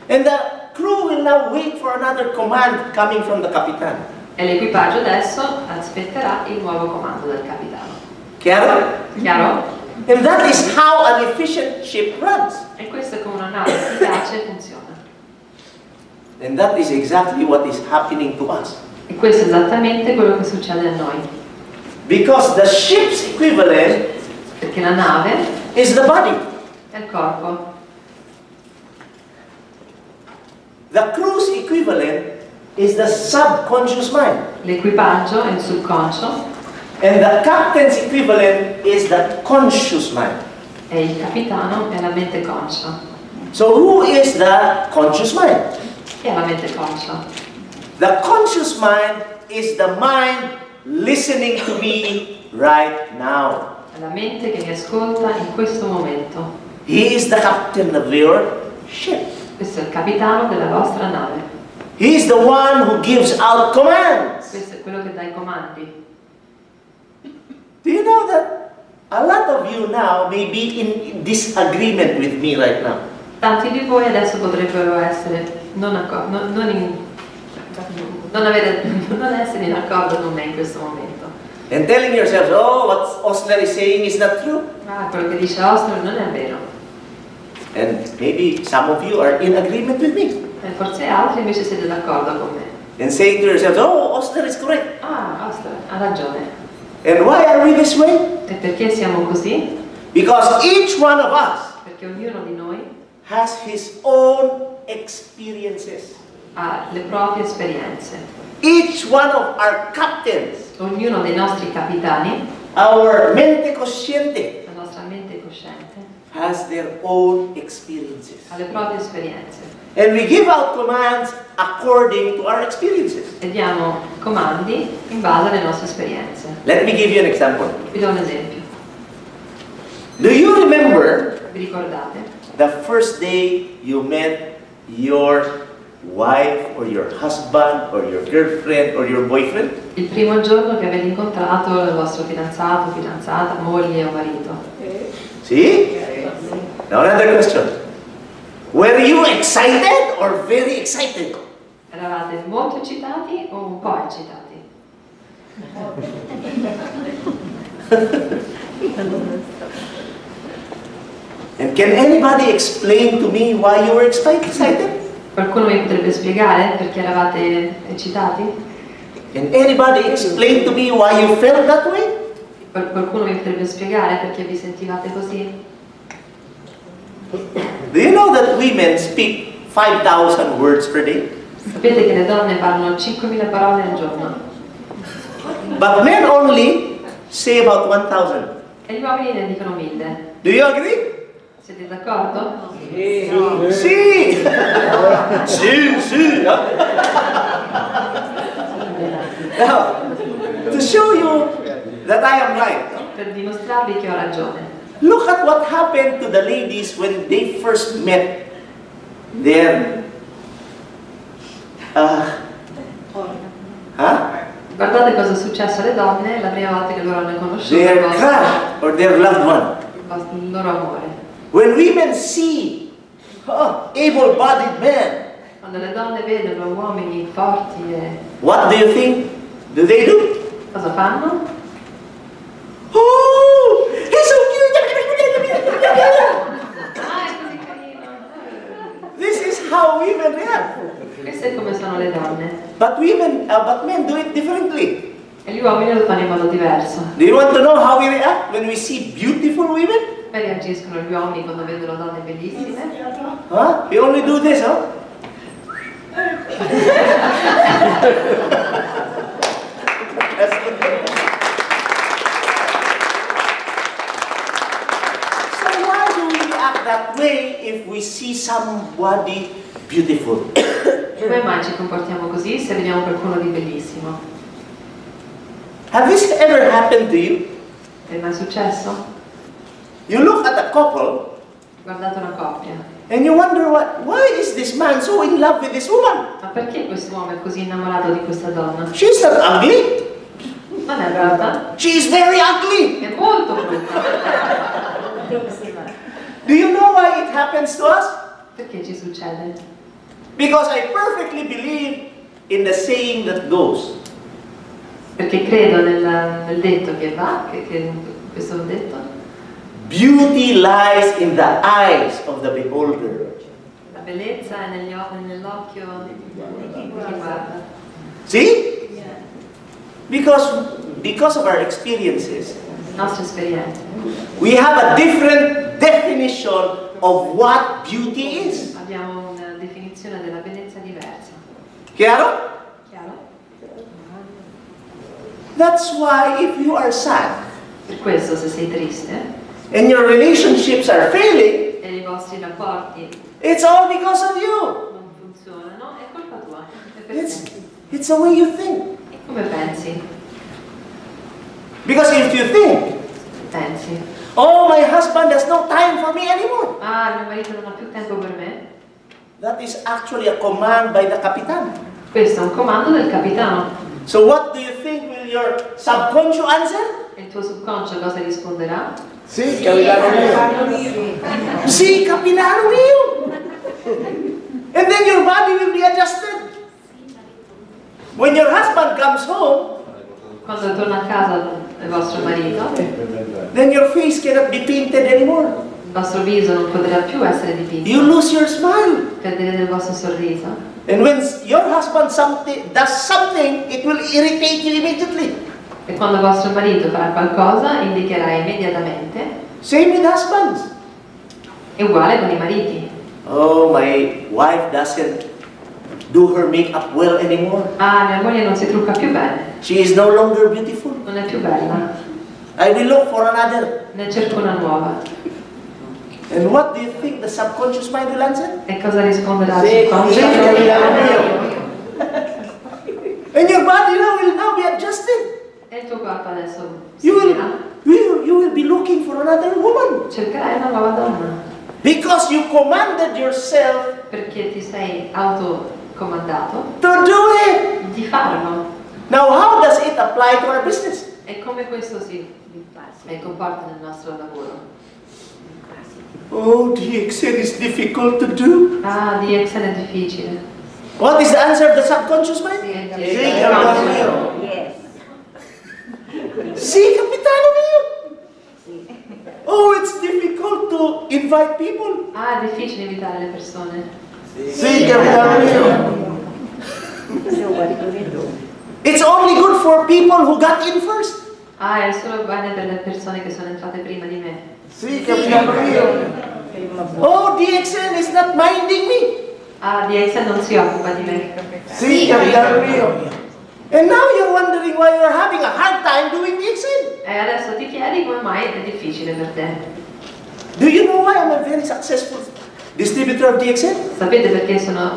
And the crew will now wait for another command coming from the Capitan. E l'equipaggio adesso aspetterà il nuovo comando del capitano. Chiaro? Chiaro? And that is how an efficient ship runs. E questo è come una nave efficace funziona. And that is exactly what is happening to us. E questo è esattamente quello che succede a noi. Because the ship's equivalent Perché la nave is the body. è il corpo. The crew's equivalent is the subconscious mind. L'equipaggio è il subconscio And the captain's equivalent is the conscious mind. e il capitano è la mente conscia. So who is the conscious mind? Chi è la mente conscia? The conscious mind is the mind listening to me right now. È la mente che mi ascolta in questo momento. He is the captain of your ship. Questo è il capitano della vostra nave. He is the one who gives out commands. Questo è quello che dà i comandi. Do you know that a lot of you now may be in disagreement with me right now? Tanti di voi adesso potrebbero essere non essere in accordo con me in questo momento. And telling yourselves, oh, what Osler is saying is not true. Ah, quello che dice Osler non è vero. And maybe some of you are in agreement with me. E forse altri invece siete d'accordo con me. And saying to yourselves, oh, Osler is correct. Ah, Osler ha ragione. And why are we this way? E perché siamo così? Because each one of us Perché ognuno di noi has his own experiences. ha le proprie esperienze. Each one of our captains, Ognuno dei nostri capitani, our mente cosciente, la nostra mente cosciente, has their own experiences. ha le proprie esperienze. And we give out commands according to our experiences. E diamo comandi in base alle nostre esperienze. Let me give you an example. Vi do un esempio. Do you remember Vi ricordate? the first day you met your wife or your husband or your girlfriend or your boyfriend? Il primo giorno che avete incontrato il vostro fidanzato, fidanzata, moglie o marito. See? Now another question. Were you excited or very excited? Eravate molto eccitati o un po' eccitati? And can anybody explain to me why you were excited? Qualcuno mi potrebbe spiegare perché eravate eccitati? Can anybody explain to me why you felt that way? Qualcuno mi potrebbe spiegare perché vi sentivate così? Do you know that women speak 5,000 words per day? Sapete che le donne parlano 5.000 parole al giorno But men only say about 1,000. e gli uomini ne dicono 1.000. Do you agree? Siete d'accordo? Sì! Sì, sì! Now, to show you that I am right, Per dimostrarvi che ho ragione. look at what happened to the ladies when they first met their Guardate cosa è successo alle donne la prima volta che loro hanno conosciuto il their crush or their loved one. loro amore. When women see able-bodied men, Quando le donne vedono uomini forti, what do you think? Do they do? cosa fanno? Oh, he's so cute! Ah, è così carino! This is how women react. Questo è come sono le donne. But men do it differently. E gli uomini lo fanno in modo diverso. Do you want to know how we react when we see beautiful women? Come reagiscono gli uomini quando vedono donne bellissime? Huh? We only do this, huh? So why do we react that way if we see somebody beautiful? Come mai ci comportiamo così se vediamo qualcuno di bellissimo? Have this ever happened to you? È mai successo? You look at a couple Guardate una coppia. and you wonder why is this man so in love with this woman? Ma perché quest'uomo è così innamorato di questa donna? She's not ugly. Non è brutta? She's very ugly. È molto brutta. Do you know why it happens to us? Perché ci succede? Because I perfectly believe in the saying that goes. Perché credo nel detto che va, che questo detto. Beauty lies in the eyes of the beholder. La bellezza è nell'occhio di chi guarda. See? Because of our experiences, Le nostre esperienze. we have a different definition of what beauty is. Abbiamo una definizione della bellezza diversa. Chiaro? Chiaro? That's why if you are sad Per questo se sei triste and your relationships are failing, e i vostri rapporti it's all because of you. non funzionano, è colpa tua. È per te. It's the way you think. Come pensi? Because if you think, Pensi. oh, my husband has no time for me anymore, Ah, mio marito non ha più tempo per me. that is actually a command by the Capitan. Questo è un comando del capitano. So what do you think will your subconscious answer? E il tuo subconscio cosa risponderà? Sì, capitano mio. See, Capitano mio. And then your body will be adjusted. When your husband comes home, Quando torna a casa il vostro marito, then your face cannot be painted anymore. il vostro viso non potrà più essere dipinto. You lose your smile. Perderete il vostro sorriso. And when your husband does something, it will irritate you immediately. E quando il vostro marito farà qualcosa, indicherà immediatamente. Same with husbands. È uguale con i mariti. Oh, my wife doesn't do her makeup well anymore. Ah, mia moglie non si trucca più bene. She is no longer beautiful. Non è più bella. I will look for another. Ne cerco una nuova. And what do you think the subconscious mind will answer? E cosa risponderà Sì, il subconscio? And your body will now be adjusted. E il tuo corpo adesso si You dirà. will be looking for another woman. Cercherai una nuova donna. Because you commanded yourself Perché ti sei autocomandato to do it. di farlo. Now, how does it apply to our business? E come questo si comporta nel nostro lavoro. Oh, DXN is difficult to do. Ah, DXN è difficile. What is the answer of the subconscious mind? Sì, Capitano mio. Yes. Sì, Capitano mio. Oh, it's difficult to invite people. Ah, è difficile invitare le persone. Sì, capitano mio. It's only good for people who got in first. Ah, è solo bene per le persone che sono entrate prima di me. Sì, capitano mio. Oh, DXN is not minding me. Ah, DXN non si occupa di me. Sì, capitano mio. And now you're wondering why you're having a hard time doing DXN. E adesso ti chiedi come mai è difficile per te. Do you know why I'm a very successful distributor of DXN? Sapete perché sono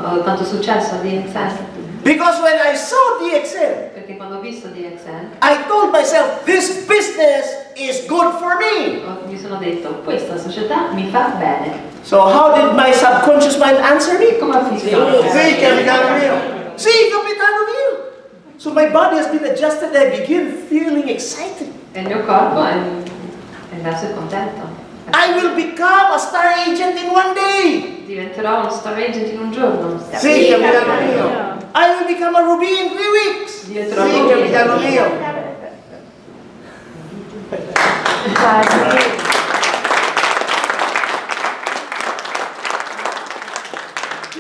ho tanto successo a DXN? Because when I saw DXN, Perché quando ho visto DXN I told myself, this business is good for me. mi sono detto, questa società mi fa bene. So how did my subconscious mind answer me? Come ha funzionato? Sì, capitano mio. See, Capitano mio. So my body has been adjusted. I begin feeling excited. E il mio corpo è adesso è contento. I will become a star agent in one day. Diventerò uno star agent in un giorno. Sì, capitano mio. I will become a ruby in 3 weeks. Diventerò Sì, capitano mio.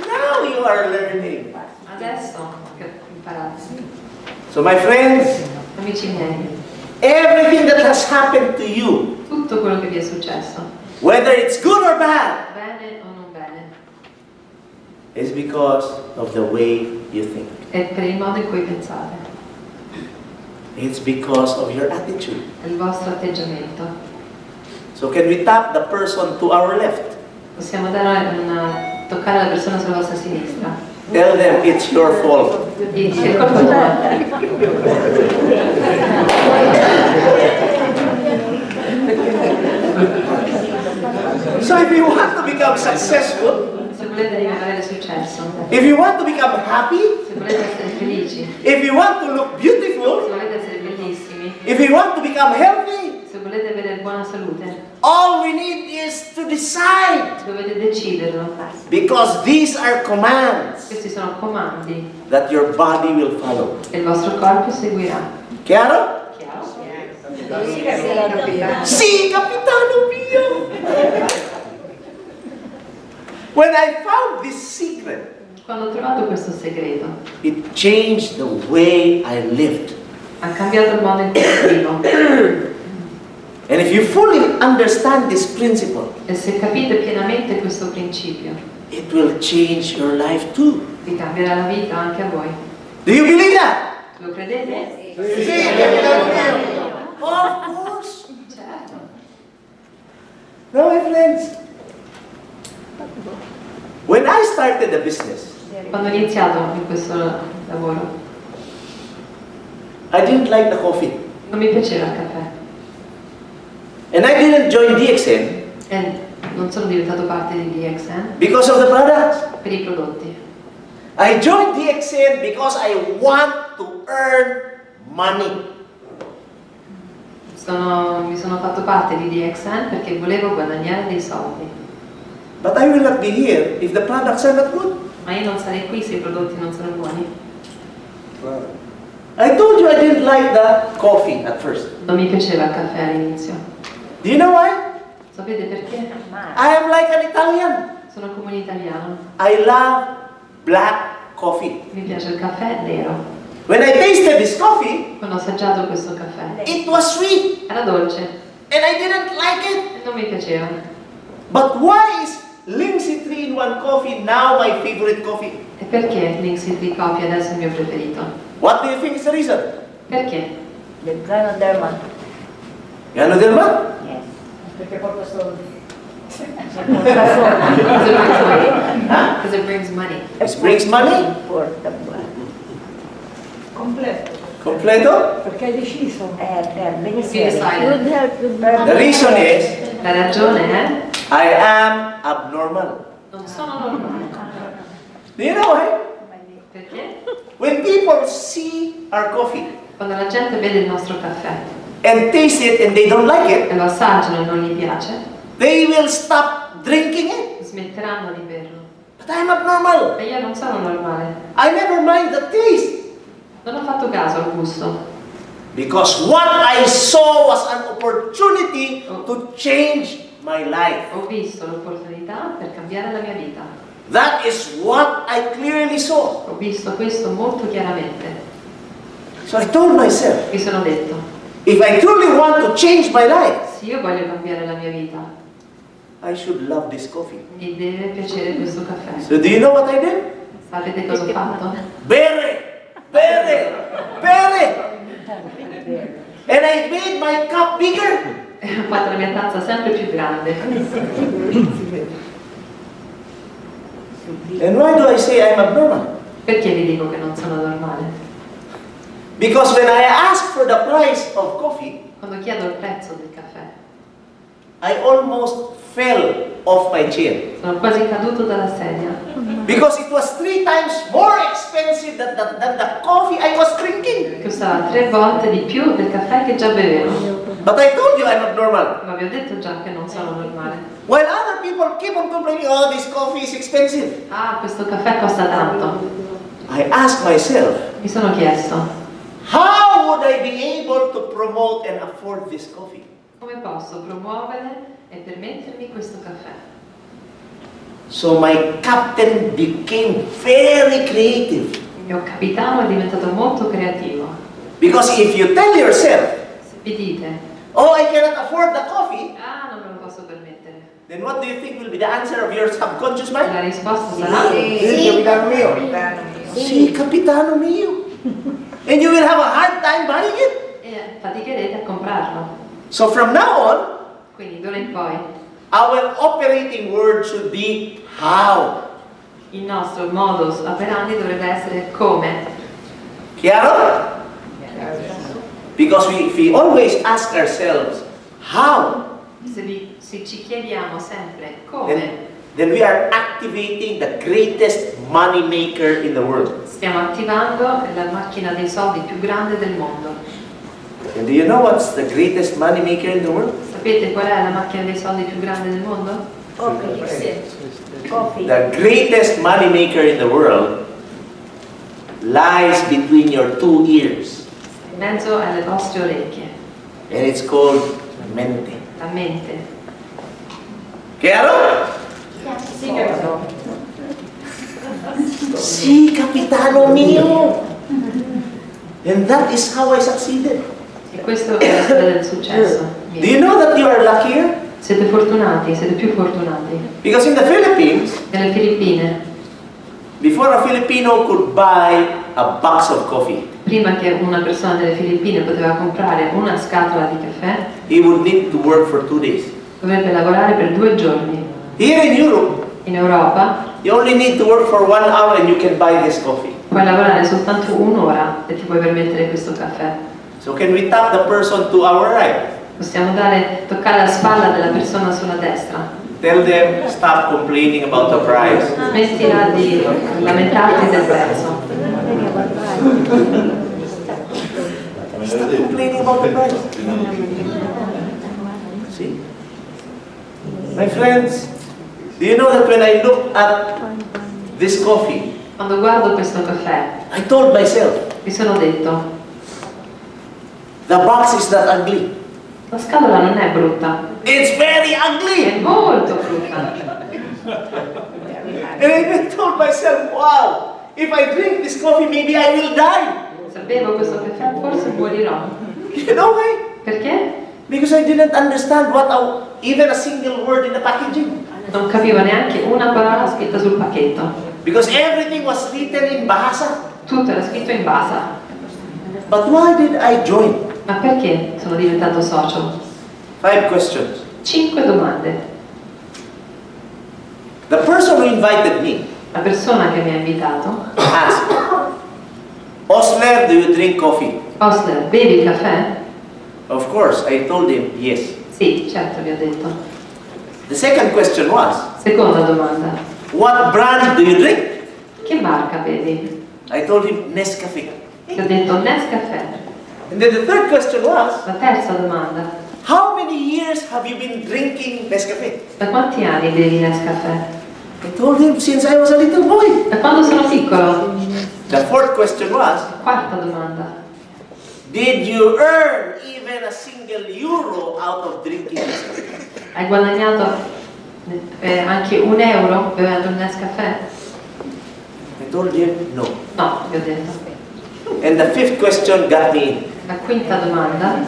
Now you are learning. Adesso che imparate. So my friends, Amici miei, everything that has happened to you, tutto quello che vi è successo, whether it's good or bad, bene o non bene, is because of the way you think. è per il modo in cui pensate, It's because of your attitude. è il vostro atteggiamento. So can we tap the person to our left? Possiamo toccare la persona sulla vostra sinistra. Tell them it's your fault. È colpa tua. So if you want to become successful, Se volete avere successo, if you want to become happy, se volete essere felici, if you want to look se beautiful, volete essere bellissimi, if you want to become healthy, se volete avere buona salute, all we need is to decide. dovete deciderlo. Because these are commands Questi sono comandi that your body will follow. e il vostro corpo seguirà. Chiaro? Chiaro? Sì, capitano mio! When I found this secret, Quando ho trovato questo segreto, it changed the way I lived. ha cambiato il modo in cui vivo. And if you fully understand this principle, E se capite pienamente questo principio, it will change your life too. vi cambierà la vita anche a voi. Do you believe that? Lo credete? Sì, capitano mio! Of course! Certo. No, my friends. When I started the business, Quando ho iniziato in questo lavoro, I didn't like the coffee. non mi piaceva il caffè And I didn't join DXN e non sono diventato parte di DXN because of the products. per i prodotti. I joined DXN because I want to earn money. Mi sono fatto parte di DXN perché volevo guadagnare dei soldi. But I will not be here if the products are not good. Ma io non sarei qui se i prodotti non sono buoni. I told you I didn't like the coffee at first. Non mi piaceva il caffè all'inizio. Do you know why? Sapete perché? I am like an Italian. Sono come un italiano. I love black coffee. Mi piace il caffè nero. When I tasted this coffee, Quando ho assaggiato questo caffè, it was sweet era dolce and I didn't like it. e non mi piaceva. But why is Lindsay 3-in-1 coffee now my favorite coffee? E perché Linksy Tree Coffee adesso è il mio preferito? What do you think is the reason? Perché? Del Ganoderma. Ganoderma? Yes. Perché porta soldi. Because it brings money. This brings money? Porta buono. Completo. Completo? Perché hai deciso? Benissimo. Decided. The reason is La ragione è I am abnormal. non sono normale. Do you know why? Perché? When people see our coffee Quando la gente vede il nostro caffè and taste it and they don't like it, e lo assaggiano e non gli piace, they will stop drinking it. smetteranno di berlo. But I'm abnormal. E io non sono normale. I never mind the taste. Non ho fatto caso al gusto. Because what I saw was an opportunity to change my life. Ho visto l'opportunità per cambiare la mia vita. That is what I clearly saw. Ho visto questo molto chiaramente. So I told myself, Mi sono detto, if I truly want to change my life, se io voglio cambiare la mia vita, I should love this coffee. mi deve piacere questo caffè. So do you know what I did? Sapete cosa ho fatto? Bere! And I made my cup bigger. E ho fatto la mia tazza sempre più grande. And why do I say I'm abnormal? Perché vi dico che non sono normale? Because when I ask for the price of coffee, Quando chiedo il prezzo del caffè, I almost fell off my chair. sono quasi caduto dalla sedia. Because it was 3 times more expensive than the coffee I was drinking. Costava 3 volte di più del caffè che già bevevo. But I told you I'm abnormal. Ma vi ho detto già che non sono normale. While other people keep on complaining, oh, this coffee is expensive. Ah, questo caffè costa tanto. I asked myself, Mi sono chiesto, how would I be able to promote and afford this coffee? come posso promuovere e permettermi questo caffè? So my captain became very creative. Il mio capitano è diventato molto creativo. Because if you tell yourself, Se vi dite, oh, I cannot afford the coffee, ah, non me lo posso permettere, then what do you think will be the answer of your subconscious la mind? risposta sarà Sì, capitano mio. Si, capitano mio. And you will have a hard time buying it. e faticherete a comprarlo. So from now on, Quindi d'ora in poi our operating word should be how. il nostro modus operandi dovrebbe essere come. Chiaro? Because if we always ask ourselves, how? Se ci chiediamo sempre Then, come, then we are activating the greatest money maker in the world. stiamo attivando la macchina dei soldi più grande del mondo. And do you know what's the greatest money maker in the world? Sapete qual è la macchina dei soldi più grande del mondo? The greatest money maker in the world lies between your two ears. In mezzo alle vostre orecchie, And it's called mente. la mente. Chiaro? Sì, capito? Si, capitano mio. And that is how I succeeded. E questo è la storia del successo. Do you know that you are luckier? Siete fortunati, siete più fortunati. Because in the Philippines, Nelle Filippine, before a Filipino could buy a box of coffee, prima che una persona delle Filippine poteva comprare una scatola di caffè, he would need to work for 2 days. dovrebbe lavorare per 2 giorni. Here in Europe, In Europa you only need to work for 1 hour and you can buy this coffee. puoi lavorare soltanto un'ora e ti puoi permettere questo caffè. So can we tap the person to our right? Possiamo toccare la spalla della persona sulla destra. Tell them, stop complaining about the price. Smettila di lamentarti del prezzo. Stop complaining about the price. See? My friends, do you know that when I look at this coffee, Quando guardo questo caffè, I told myself, mi sono detto, the box is not ugly. la scatola non è brutta, It's very è ugly. molto brutta. And I even told myself, wow, if I drink this coffee, maybe I will die. Se bevo questo caffè forse morirò. You know why? Perché? Because I didn't understand even a single word in the packaging. Non capivo neanche una parola scritta sul pacchetto. Because everything was written in Bahasa. Tutto era scritto in basa. But why did I join? Ma perché sono diventato socio? 5 questions. 5 domande. The person who invited me La persona che mi ha invitato, asked, Osler, do you drink coffee? Osler, bevi il caffè? Of course, I told him yes. Sì, certo, gli ho detto. The second question was, Seconda domanda. what brand do you drink? Che marca bevi? I told him Nescafe. Gli ho detto Nescaffè. And then the third question was, La terza domanda. how many years have you been drinking Nescafe? Da quanti anni bevi Nescaffè? I told him since I was a little boy. Da quando sono piccolo? The fourth question was, Quarta domanda. did you earn even a single euro out of drinking Nescafe? Hai guadagnato anche €1 bevendo il Nescaffè? I told him no. No, gli ho detto. And the fifth question got me. La quinta domanda.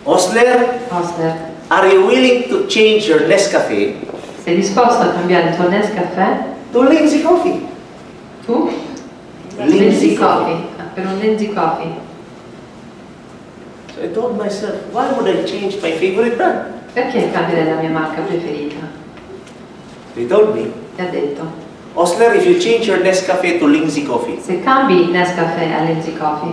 Osler, Osler, are you willing to change your Nescafe sei disposto a cambiare il tuo Nescaffè? to Lindsay Coffee? Tu? Lindsay Coffee. Per un Lindsay Coffee. So I told myself, why would I change my favorite brand? Perché cambierei la mia marca preferita? He told me, Ti ha detto. Osler, if you change your Nescafe to Lindsay Coffee, Se cambi Nescaffè a Lindsay Coffee,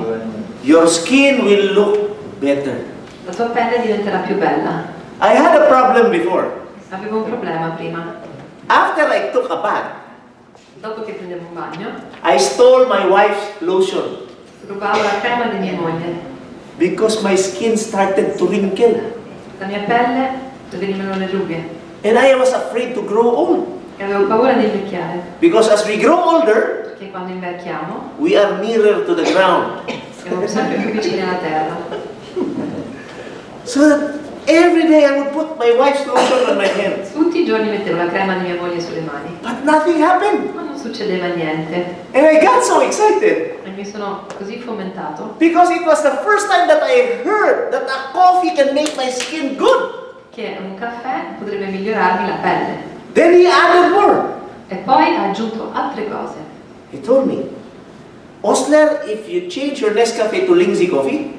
your skin will look better. la tua pelle diventerà più bella. I had a problem before. Avevo un problema prima. After I took a bath, Dopo che prendevo un bagno, I stole my wife's lotion rubavo la crema di mia moglie. because my skin started to wrinkle. La mia pelle venivano le rughe And I was afraid to grow old. e avevo paura di invecchiare. Because as we grow older, Perché quando invecchiamo we are nearer to the ground. siamo sempre più vicini alla terra. So that every day I would put my wife's lotion on my hands. Tutti i giorni mettevo la crema di mia moglie sulle mani, But nothing happened. ma non succedeva niente. And I got so excited E mi sono così fomentato because it was the first time that I heard that a coffee can make my skin good. che un caffè potrebbe migliorarmi la pelle. Then he added more. E poi ha aggiunto altre cose. He told me, Osler, if you change your Nescafe to Lindsay coffee,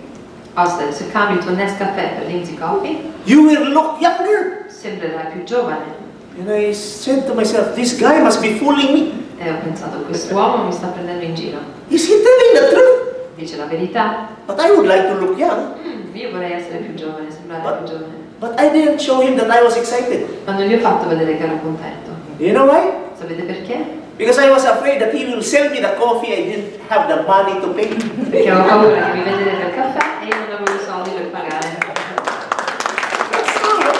Osler, se cambi il tuo Nescafè per Lindsay Coffee, you will look younger. sembrerai più giovane. And I said to myself, this guy must be fooling me. E ho pensato, quest'uomo mi sta prendendo in giro. Is he telling the truth? Dice la verità. But I would like to look young. Io vorrei essere più giovane, sembrare più giovane. But I didn't show him that I was excited. Ma non gli ho fatto vedere che ero contento. You know why? Sapete perché? Because I was afraid that he will sell me the coffee I didn't have the money to pay. Perché ho paura che mi vendete il caffè e io non avevo i soldi per pagare. That's true.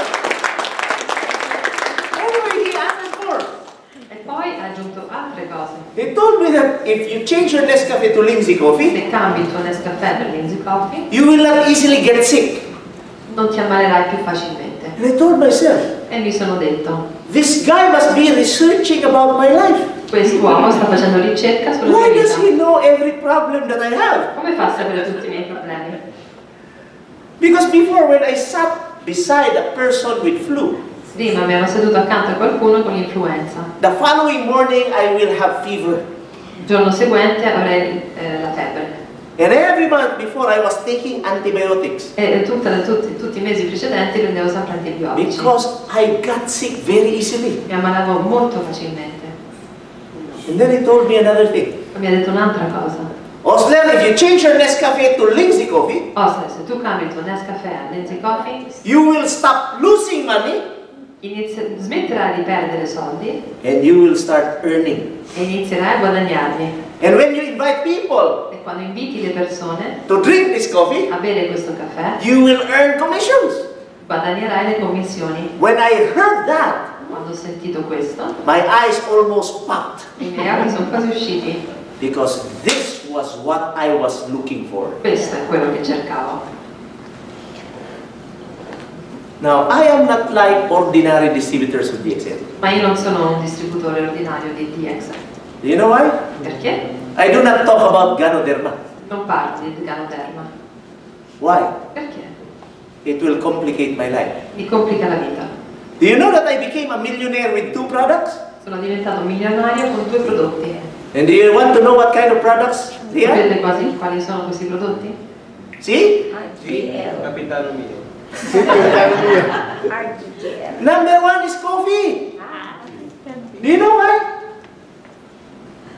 Anyway, he added more. E poi ha aggiunto altre cose. He told me that if you change your Nescafe to Lindsay coffee, Se cambi il tuo Nescafè per Lindsay Coffee, you will not easily get sick. non ti ammalerai più facilmente. And I told myself, E mi sono detto, this guy must be researching about my life. quest'uomo sta facendo ricerca sulla Why mia does vita. he know every problem that I have? Come fa a sapere tutti i miei problemi? Because before, when I sat beside a person with flu, Prima mi ero seduto accanto a qualcuno con l'influenza. the following morning I will have fever. Il giorno seguente avrei la febbre. And every month before I was taking antibiotics. E tutti i mesi precedenti prendevo sempre antibiotici. Because I got sick very easily. Mi ammalavo molto facilmente. And then he told me another thing. E mi ha detto un'altra cosa. Osler, if you change your Nescafe to Lindsay coffee, Osler, se tu cambi il tuo Nescafè a Lindsay Coffee, you will stop losing money smetterai di perdere soldi and you will start earning. e inizierai a guadagnarli. And when you invite people E quando inviti le persone to drink this coffee, a bere questo caffè, you will earn commissions. guadagnerai le commissioni. When I heard that, Quando ho sentito questo, my eyes almost popped i miei occhi sono quasi usciti. because this was what I was looking for. Questo è quello che cercavo. Now, I am not like ordinary distributors of DXN. Ma io non sono un distributore ordinario di DXN. Do you know why? Perché? I do not talk about Ganoderma. Non parli di Ganoderma. Why? Perché? It will complicate my life. Mi complica la vita. Do you know that I became a millionaire with 2 products? Sono diventato milionario con 2 prodotti. And do you want to know what kind of products they are? Sapete quali sono questi prodotti? See? Capitano mio. Number 1 is coffee. Do you know why?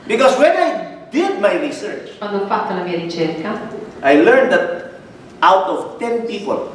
Because when I did my research, Quando ho fatto la mia ricerca, I learned that out of 10 people,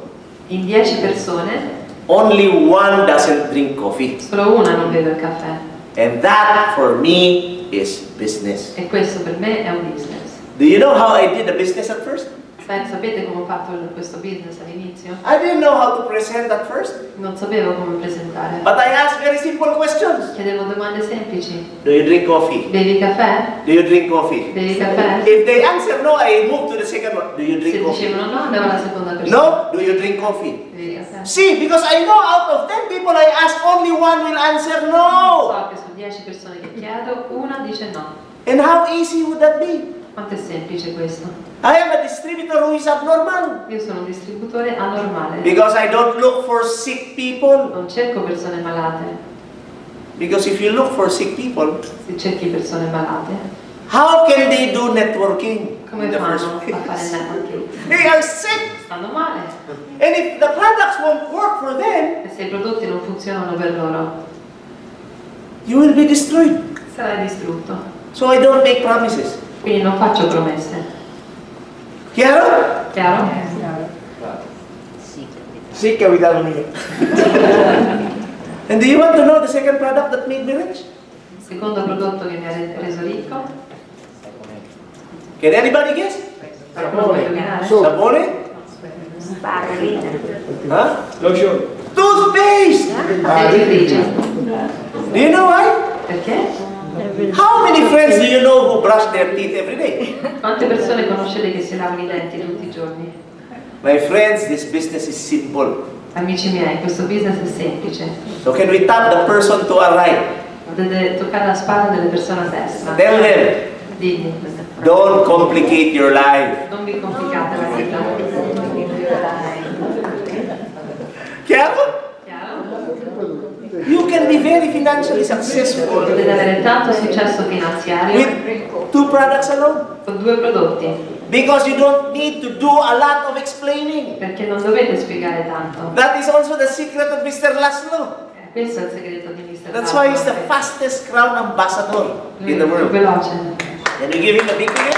in 10 persone, only 1 doesn't drink coffee. solo una non beve il caffè. And that for me is business. E questo per me è un business. Do you know how I did the business at first? Sapete come ho fatto questo business all'inizio? I didn't know how to present at first, Non sapevo come presentare. but I asked very simple questions. Chiedevo domande semplici. Do you drink coffee? Bevi caffè? Do you drink coffee? Bevi caffè? If they answer no, I move to the second one. Do you Se drink coffee? dicevano no, andavo alla seconda persona. No? Do you drink coffee? Bevi caffè? See, because I know out of 10 people I ask, only 1 will answer no. So che su 10 persone che chiedo, una dice no. And how easy would that be? Quanto è semplice questo? I am a distributor who is abnormal. Io sono un distributore anormale. Because I don't look for sick people. Non cerco persone malate. Because if you look for sick people, Se cerchi persone malate, how can they do networking come in the first fanno a fare place? networking? They are sick. Stanno male. And if the products won't work for them, E se i prodotti non funzionano per loro, you will be destroyed. sarai distrutto. So I don't make promises. Quindi non faccio promesse. Chiaro? Chiaro? Sì, capitano mio. And do you want to know the second product that made me rich? Il secondo prodotto che mi ha reso ricco, Can anybody guess? però non voglio indovinare. Sapone? Huh? Lotion. Toothpaste! Dentifricio. Do you know why? Perché? How many friends do you know who brush their teeth every day? Quante persone conoscete che si lavano i denti tutti i giorni? My friends, this business is simple. Amici miei, questo business è semplice. So can we tap the person to our right? Potete toccare la spalla della persona a destra. Tell them, Digli, don't complicate your life. non vi complicate la vita. Chiaro? Chiaro? You can be very financially successful Potete avere tanto successo finanziario with 2 products alone. con 2 prodotti, Because you don't need to do a lot of explaining. perché non dovete spiegare tanto. That is also the secret of Mr. Laszlo. Questo è il segreto di Mr. That's why he's the fastest crown ambassador in the Più world. veloce. Can you give him a big finger?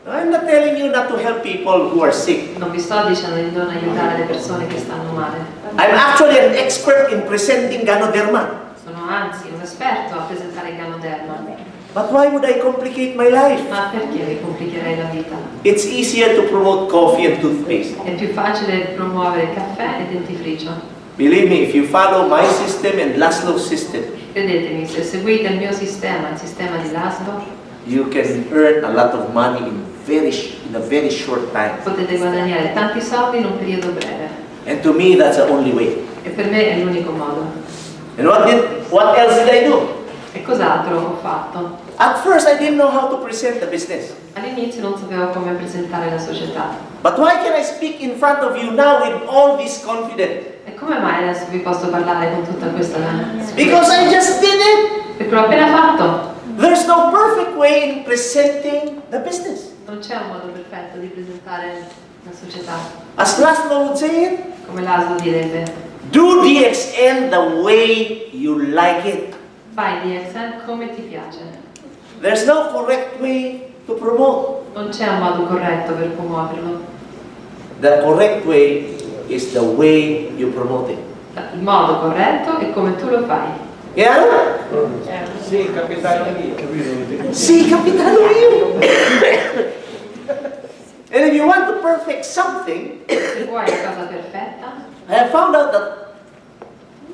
I'm not telling you not to help people who are sick. Non vi sto dicendo di non aiutare le persone che stanno male. I'm actually an expert in presenting Ganoderma. Sono anzi un esperto a presentare Ganoderma. But why would I complicate my life? Ma perché vi complicherei la vita? It's easier to promote coffee and toothpaste. È più facile promuovere caffè e dentifricio. Believe me, if you follow my system and Laszlo's system, Credetemi, se seguite il mio sistema, il sistema di Laszlo, you can earn a lot of money in a very short time. potete guadagnare tanti soldi in un periodo breve. And to me, that's the only way. E per me è l'unico modo. And what else did I do? E cos'altro ho fatto? At first, I didn't know how to present the business. All'inizio non sapevo come presentare la società. But why can I speak in front of you now with all this confidence? E come mai adesso vi posso parlare con tutta questa Because I just did it. Perché l'ho appena fatto. There's no perfect way in presenting the business. Non c'è un modo perfetto di presentare la società. As Laszlo would say it, Come Laszlo direbbe, do DXN the way you like it. fai DXN come ti piace. There's no correct way to promote. Non c'è un modo corretto per promuoverlo. The correct way is the way you promote it. Il modo corretto è come tu lo fai. Yeah? Sì, capitano mio. Sì, capitano mio. And if you want to perfect something, Se vuoi la cosa perfetta, I have found out that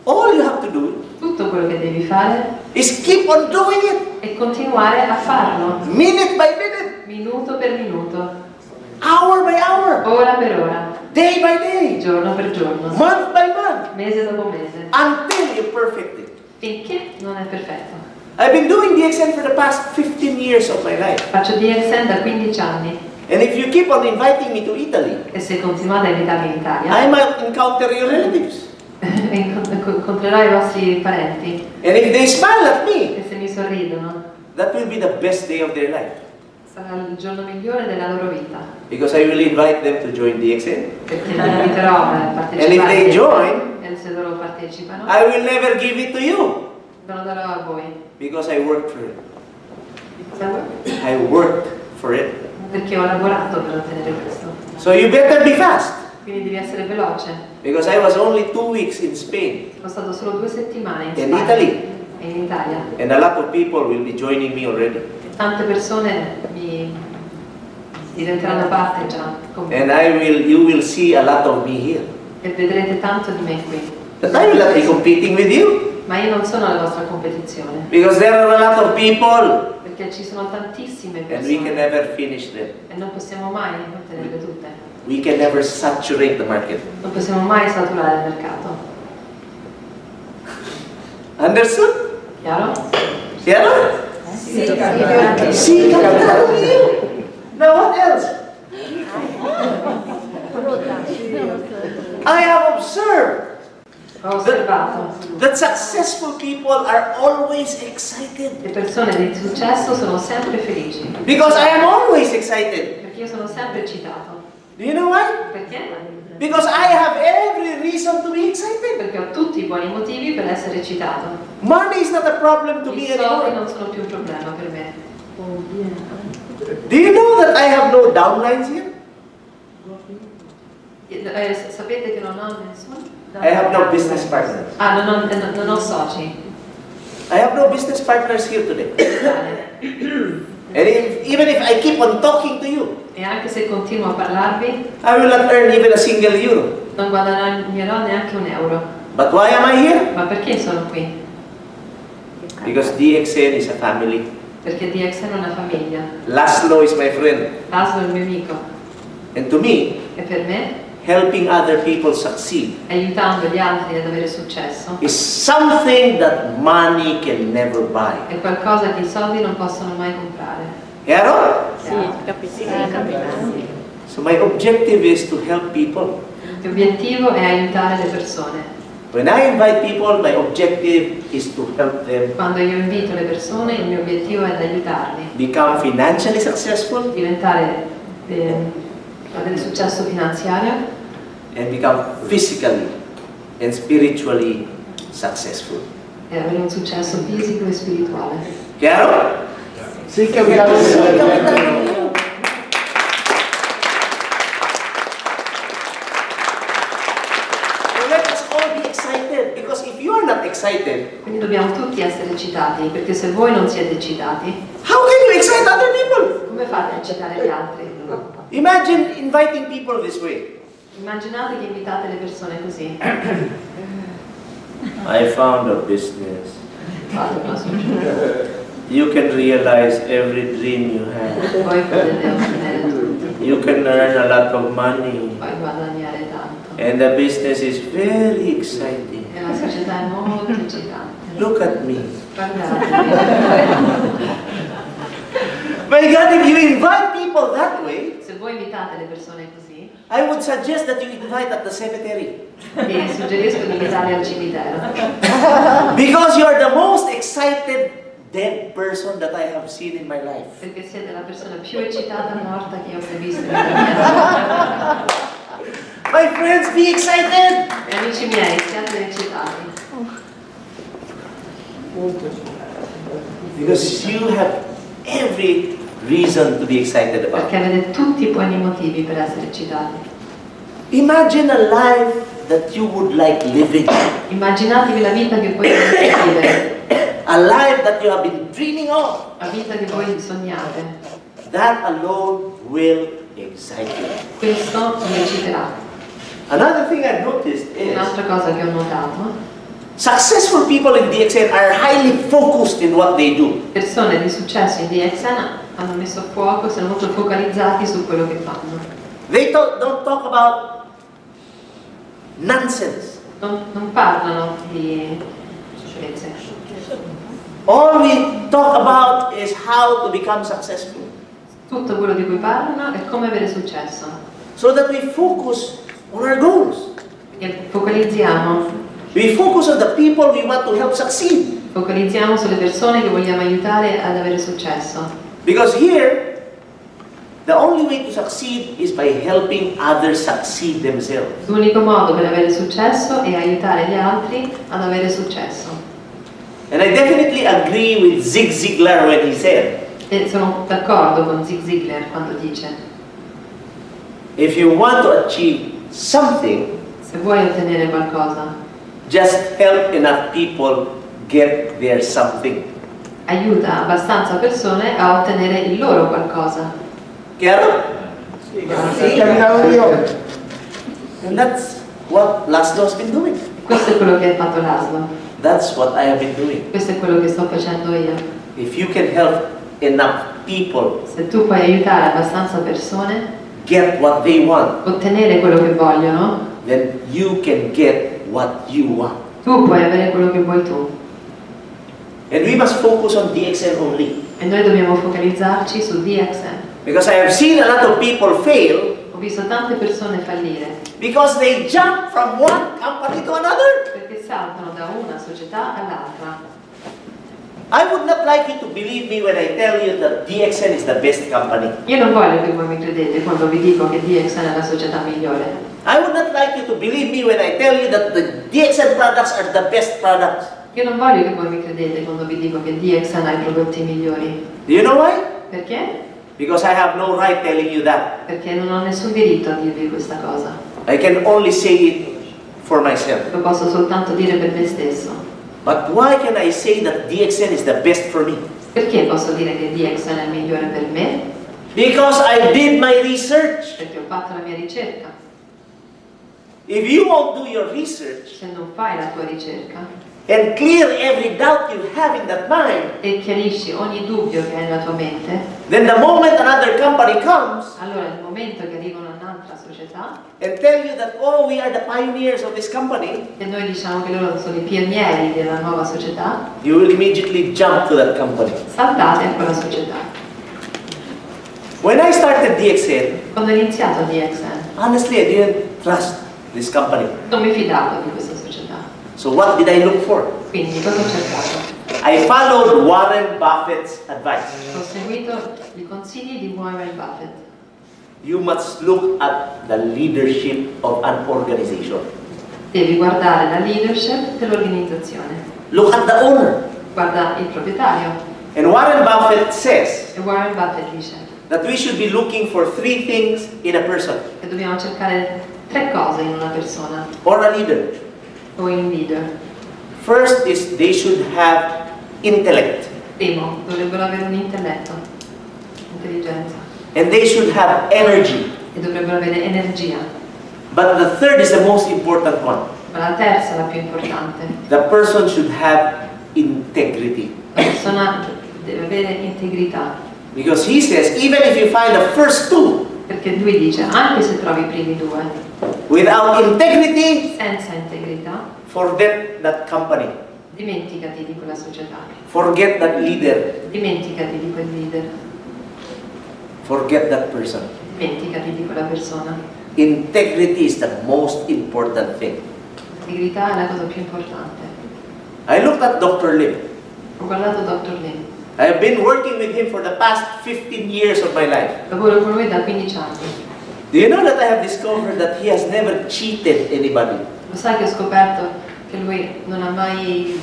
all you have to do tutto quello che devi fare is keep on doing it, è continuare a farlo, minute by minute, minuto per minuto, hour by hour, ora per ora, day by day, giorno per giorno, month by month, mese dopo mese, until you perfect it. finché non è perfetto. I've been doing DXN for the past 15 years of my life. Faccio DXN da 15 anni And if you keep on inviting me to Italy, e se continuate a invitarmi in Italia, I might encounter your relatives. incontrerò i vostri parenti And if they smile at me, e se mi sorridono, that will be the best day of their life. sarà il giorno migliore della loro vita, Because I will invite them to join DXN. perché li inviterò a And if they partecipare join, e se loro partecipano, I will never give it to you. ve lo darò a voi. Because I worked for it. Sa- I worked for it. Perché ho lavorato per ottenere questo. So you better be fast. Quindi devi essere veloce. Because I was only 2 weeks in Spain Sono stato solo 2 settimane in and Spagna Italy. e in Italia. And a lot of people will be joining me already. E tante persone mi diventeranno parte già con me. And you will see a lot of me here. E vedrete tanto di me qui. But I will not be competing with you. Ma io non sono la vostra competizione. Because there are a lot of people Perché ci sono tantissime and we can persone never finish them. e non possiamo mai ottenerle tutte. We can never saturate the market. Non possiamo mai saturare il mercato. Understood? Chiaro? Chiaro? Sì, Sì, capitano mio. Now what else? I have observed Ho osservato. that successful people are always excited. Le persone di successo sono sempre felici. Because I am always excited. Perché io sono sempre eccitato. Do you know why? Perché? Because I have every reason to be excited. Perché ho tutti i buoni motivi per essere eccitato. Money is not a problem to I me soldi anymore. non sono più un problema per me. Do you know that I have no downlines here? Sapete che non ho nessuno? I have no business partners. Ah, non ho soci. I have no business partners here today. Vale. And even if I keep on talking to you, E anche se continuo a parlarvi, I will not earn even a single euro. non guadagnerò neanche un euro. But why am I here? Ma perché sono qui? Because DXN is a family. Perché DXN è una famiglia. Laszlo is my friend. Osler è il mio amico. And to me, E per me, helping other people succeed aiutando gli altri ad avere successo, is something that money can never buy. è qualcosa che i soldi non possono mai comprare. Chiaro? Sì, So my objective is to help people. L'obiettivo è aiutare le persone. When I invite people, my objective is to help them Quando io invito le persone, il mio obiettivo è di aiutarli become financially successful diventare, avere successo finanziario and become physically and spiritually successful. e avere un successo fisico e spirituale. Chiaro? Sì, capitano mio. So let us all be excited, because if you are not excited, Quindi dobbiamo tutti essere eccitati, perché se voi non siete eccitati, how can you excite other people? come fate a eccitare gli altri? Imagine inviting people this way. Immaginate che invitate le persone così. I found a business. Fate una società. You can realize every dream you have. Poi potete ottenere tutto, You can earn a lot of money. poi guadagnare tanto. And the business is very exciting. E la società è molto eccitante. Look at me. Guardate, My God, if you invite people that way, se voi invitate le persone così, I would suggest that you invite at the cemetery. vi suggerisco di invitarli al cimitero. Because you are the most excited dead person that I have seen in my life. Perché siete la persona più eccitata morta che io ho mai visto in vita mia. My friends, be excited! E amici miei, siate eccitati. Because you have every reason to be excited about. Perché avete tutti i buoni motivi per essere eccitati. Imagine a life that you would like living. Immaginatevi la vita che voi volete vivere, A life that you have been dreaming of. la vita che voi sognate. That alone will excite you. Questo vi ecciterà. Another thing I've noticed is Un'altra cosa che ho notato, successful people in DXN are highly focused in what they do. persone di successo in DXN hanno messo a fuoco, sono molto focalizzati su quello che fanno. They don't talk about nonsense. Non parlano di sciocchezze. All we talk about is how to become successful. Tutto quello di cui parlano è come avere successo. So that we focus on our goals. E focalizziamo We focus on the people we want to help succeed. Focalizziamo sulle persone che vogliamo aiutare ad avere successo. Because here, the only way to succeed is by helping others succeed themselves. L'unico modo per avere successo è aiutare gli altri ad avere successo. And I definitely agree with Zig Ziglar when he said, E sono d'accordo con Zig Ziglar quando dice: if you want to achieve something, se vuoi ottenere qualcosa, just help enough people get their something. aiuta abbastanza persone a ottenere il loro qualcosa. Chiaro? Sì, capitano mio. And that's what Laszlo has been doing. Questo è quello che ha fatto Laszlo. That's what I have been doing. Questo è quello che sto facendo io. If you can help enough people Se tu puoi aiutare abbastanza persone get what they want, a ottenere quello che vogliono, then you can get what you want. tu puoi avere quello che vuoi tu. And we must focus on DXN only. E noi dobbiamo focalizzarci su DXN. Because I have seen a lot of people fail Ho visto tante persone fallire because they jump from one company to another. perché saltano da una società all'altra. I would not like you to believe me when I tell you that DXN is the best company. Io non voglio che voi mi credete quando vi dico che DXN è la società migliore. I would not like you to believe me when I tell you that the DXN products are the best products. Io non voglio che voi mi credete quando vi dico che DXN ha i prodotti migliori. Do you know why? Perché? Because I have no right telling you that. Perché non ho nessun diritto a dirvi questa cosa. I can only say it for myself. Lo posso soltanto dire per me stesso. But why can I say that DXN is the best for me? Perché posso dire che DXN è il migliore per me? Because I did my research. Perché ho fatto la mia ricerca. If you won't do your research, Se non fai la tua ricerca, and clear every doubt you have in that mind, e chiarisci ogni dubbio che hai nella tua mente, then the moment another company comes allora nel momento che arriva un'altra società and tell you that, oh, we are the pioneers of this company, e noi diciamo che loro sono i pionieri della nuova società, you will immediately jump to that company. saltate a quella società. When I started DXN, Quando ho iniziato DXN honestly, I didn't trust this company. non mi fidavo di questa società, So what did I look for? quindi cosa ho cercato? I followed Warren Buffett's advice. Ho seguito i consigli di Warren Buffett. You must look at the leadership of an organization. Devi guardare la leadership dell'organizzazione, Look at the owner. guarda il proprietario. And Warren Buffett says E Warren Buffett dice that we should be looking for 3 things in a person che dobbiamo cercare 3 cose in una persona or a leader. o in un leader. First is they should have intellect, Primo, dovrebbero avere un intelletto, intelligenza, and they should have energy. e dovrebbero avere energia. But the third is the most important one. Ma la terza è la più importante. The person should have integrity. La persona deve avere integrità, Because he says, even if you find the first 2 perché lui dice, anche se trovi i primi 2, without integrity, senza integrità, forget that company. dimenticati di quella società, Forget that leader. dimenticati di quel leader, Forget that person. dimenticati di quella persona. Integrity is the most important thing. L'integrità è la cosa più importante. I looked at Dr. Lim. Ho guardato Dr. Lim, I have been working with him for the past 15 years of my life. lavoro con lui da 15 anni. Do you know that I have discovered that he has never cheated anybody? Lo sai che ho scoperto che lui non ha mai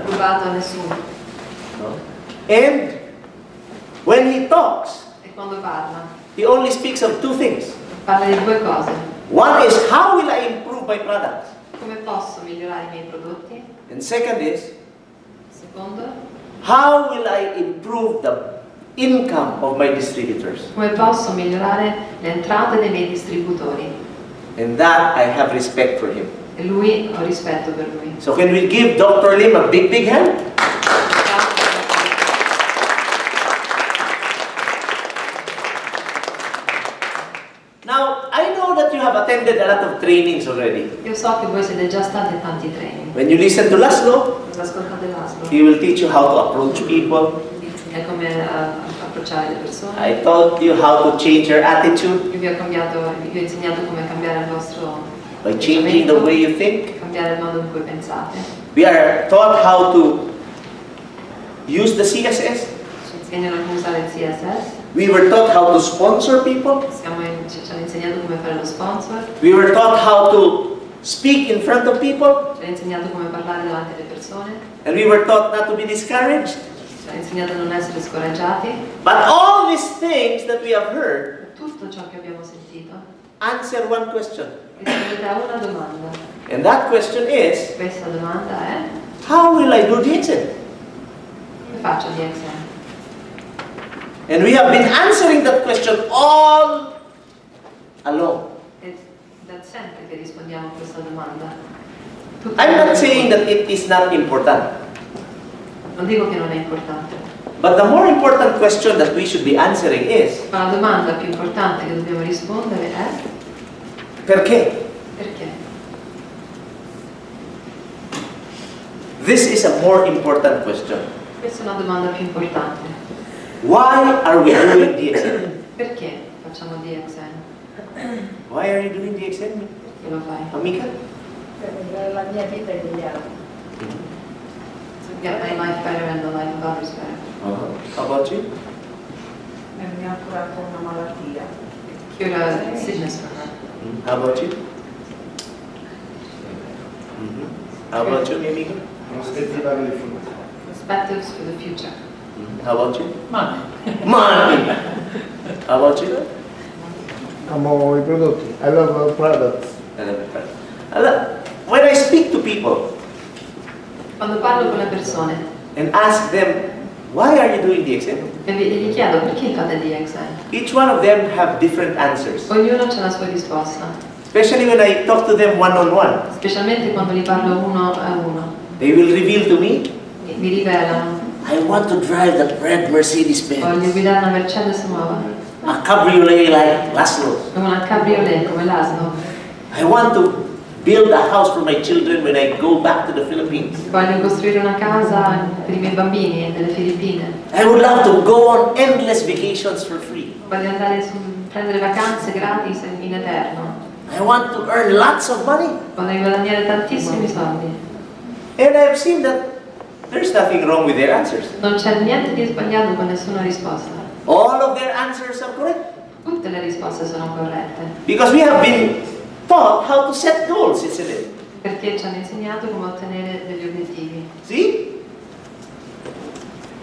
rubato a nessuno. No? And when he talks, E quando parla, he only speaks of 2 things. parla di 2 cose. One is, how will I improve my products? Come posso migliorare i miei prodotti? And second is, Secondo, how will I improve the income of my distributors? come posso migliorare le entrate dei miei distributori? And that I have respect for him. E lui, ho rispetto per lui. So can we give Dr. Lim a big, big hand? Now, I know that you have attended a lot of trainings already. Io so che voi siete già stati a tanti training. When you listen to Laszlo, Quando ascoltate l'ASLO, he will teach you how to approach people. vi insegna come approcciare le persone. I taught you how to change your attitude Io vi ho insegnato come cambiare il vostro by changing the way you think. cambiare il modo in cui pensate. We are taught how to use the CSS. Ci insegnano come usare il CSS. We were taught how to sponsor people. Ci hanno insegnato come fare lo sponsor. We were taught how to speak in front of people. Ci hanno insegnato come parlare davanti alle persone. And we were taught not to be discouraged. Ci hanno insegnato a non essere scoraggiati. But all these things that we have heard Tutto ciò che abbiamo sentito answer one question. rispondete a una domanda. And that question is, Questa domanda è: how will I do the exit? come faccio DXN? And we have been answering that question all along. È da sempre che rispondiamo a questa domanda. Tutto I'm not il saying tempo. that it is not important. Non dico che non è importante, But the more important question that we should be answering is, ma la domanda più importante che dobbiamo rispondere è: perché? perché? This is a more important question. Questa è una domanda più importante. Why are we doing DXN? Perché facciamo DXN? Why are you doing DXN, Perché lo fai? Amica? Per migliorare la mia vita e degli altri. To get my life better and the life of others better. How about you? Mi ha curato una malattia. Cure a sickness from that. How about you? How about you, amica? Prospettiva del futuro. Perspectives for the future. How about you? Money. Money! How about you? Amo i prodotti. I love our products. When I speak to people Quando parlo con le persone and ask them, why are you doing DXN? e gli chiedo perché fate DXN, Each one of them have different answers. ognuno c'ha la sua risposta. Especially when I talk to them one-on-one. Specialmente quando li parlo uno a uno. They will reveal to me, Mi rivelano. I want to drive that red Mercedes-Benz. Voglio guidare una Mercedes nuova. A cabriolet like Laszlo. Una cabriolet come l'Aslo. I want to build a house for my children when I go back to the Philippines. Voglio costruire una casa per i miei bambini nelle Filippine. I would love to go on endless vacations for free. Voglio andare prendere vacanze gratis in eterno. I want to earn lots of money. Voglio guadagnare tantissimi soldi. And I've seen that there's nothing wrong with their answers. Non c'è niente di sbagliato con nessuna risposta. All of their answers are correct. Tutte le risposte sono corrette. Because we have been taught how to set goals, isn't it? Perché ci hanno insegnato come ottenere degli obiettivi. See?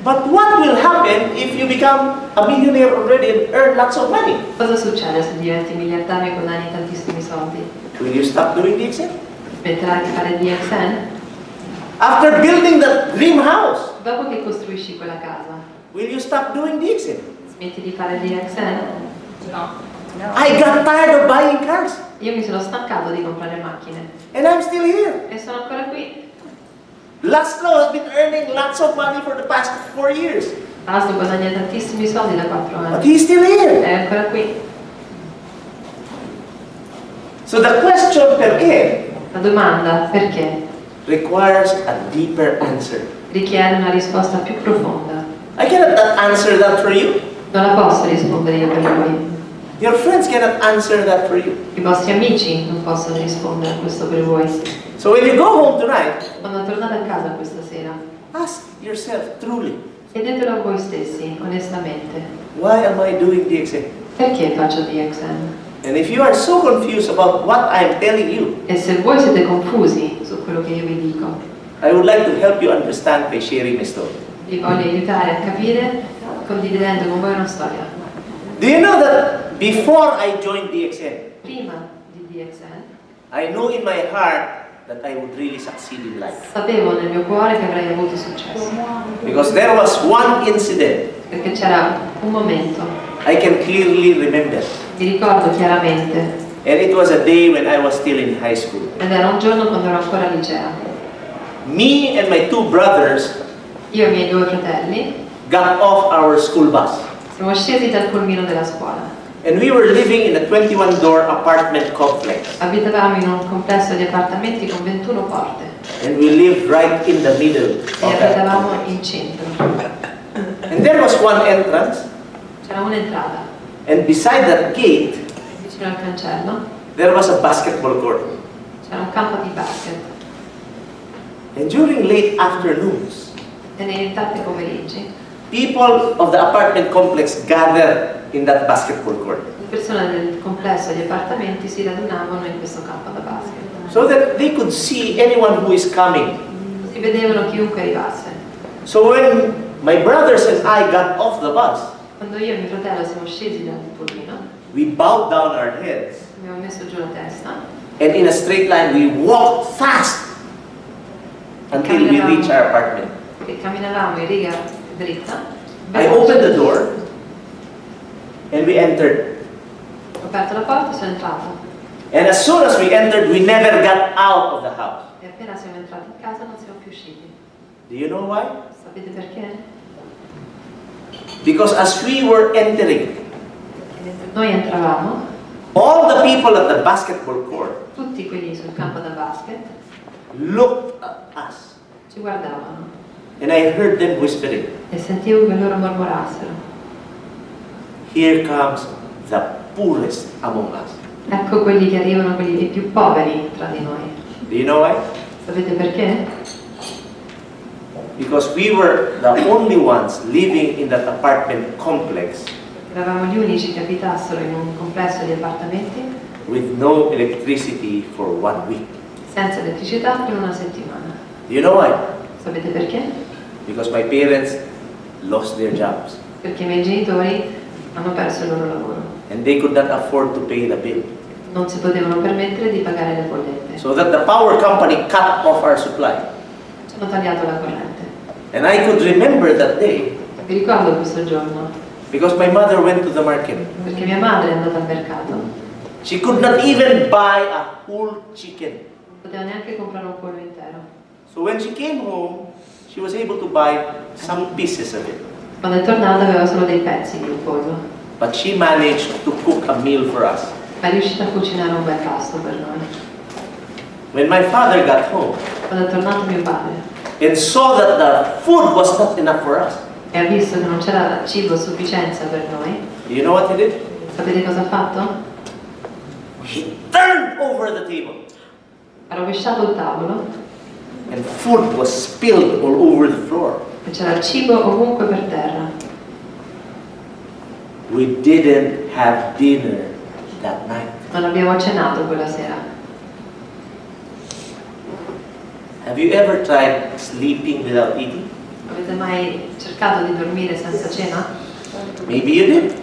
But what will happen if you become a millionaire already and earn lots of money? Cosa succede se diventi miliardario e guadagni tantissimi soldi? Will you stop doing the Excel? Smetterai di fare DXN? After building the dream house, Dopo che costruisci quella casa, will you stop doing the Excel? smetti di fare DXN? I got tired of buying cars Io mi sono stancato di comprare macchine and I'm still here. e sono ancora qui. Laszlo has been earning lots of money for the past 4 years, Sto guadagnando tantissimi soldi da 4 but anni. he's still here. È ancora qui. So the question perché La domanda, perché, requires a deeper answer. richiede una risposta più profonda. I cannot answer that for you. Non la posso rispondere io per lui. Your friends cannot answer that for you. I vostri amici non possono rispondere a questo per voi. So when you go home tonight, Quando tornate a casa questa sera, ask yourself truly, chiedetelo a voi stessi, onestamente, why am I doing the Excel? perché faccio DXN? And if you are so confused about what I am telling you, E se voi siete confusi su quello che io vi dico, I would like to help you understand by sharing my story. vi voglio aiutare a capire condividendo con voi una storia. Do you know that before I joined DXN, Prima di DXN, I know in my heart that I would really succeed in life? sapevo nel mio cuore che avrei avuto successo, Because there was one incident perché c'era un momento, I can clearly remember. mi ricordo chiaramente, And it was a day when I was still in high school. ed era un giorno quando ero ancora al liceo. Me and my 2 brothers Io e i miei 2 fratelli got off our school bus. siamo scesi dal pulmino della scuola. And we were living in a 21-door apartment complex. Abitavamo in un complesso di appartamenti con 21 porte And we lived right in the middle e of that abitavamo complex. in centro. And there was one entrance, C'era un'entrata, and beside that gate, vicino al cancello, there was a basketball court. c'era un campo di basket And during late afternoons, e nei tardi pomeriggi people of the apartment complex gathered in that basketball court le persone del complesso di appartamenti si radunavano in questo campo da basket. so that they could see anyone who is coming. Si vedevano chiunque arrivasse. So when my brothers and I got off the bus, Quando io e mio fratello siamo scesi dal pulmino, we bowed down our heads, abbiamo messo giù la testa and in a straight line we walked fast until we reached our apartment. e camminavamo in riga dritta. I opened the door and we entered. Ho aperto la porta e sono entrato. And as soon as we entered, we never got out of the house. E appena siamo entrati in casa non siamo più usciti. Do you know why? Sapete perché? Because as we were entering, Perché mentre noi entravamo, all the people at the basketball court tutti quelli sul campo da basket looked at us. ci guardavano And I heard them whispering, e sentivo che loro mormorassero. here comes the poorest among us. Ecco quelli che arrivano, quelli più poveri tra di noi. Do you know why? Sapete perché? Because we were the only ones living in that apartment complex Eravamo gli unici che abitassero in un complesso di appartamenti with no electricity for 1 week. senza elettricità per una settimana. Do you know why? Sapete perché? Because my parents lost their jobs Perché i miei genitori hanno perso il loro lavoro. and they could not afford to pay the bill. Non si potevano permettere di pagare le bollette. So that the power company cut off our supply. Ci hanno tagliato la corrente. And I could remember that day Vi ricordo questo giorno, because my mother went to the market perché mia madre è andata al mercato She could not even buy a whole chicken. Non poteva neanche comprare un pollo intero. So when she came home, she was able to buy some pieces of it. Quando è tornata aveva solo dei pezzi di un pollo. But she managed to cook a meal for us. Ma è riuscita a cucinare un bel pasto per noi. When my father got home Quando è tornato mio padre and saw that the food was not enough for us, e ha visto che non c'era cibo a sufficienza per noi, you know what he did? sapete cosa ha fatto? He turned over the table Ha rovesciato il tavolo and food was spilled all over the floor. e c'era cibo ovunque per terra. We didn't have dinner that night. Non abbiamo cenato quella sera. Have you ever tried sleeping without eating? Avete mai cercato di dormire senza cena? Maybe you did.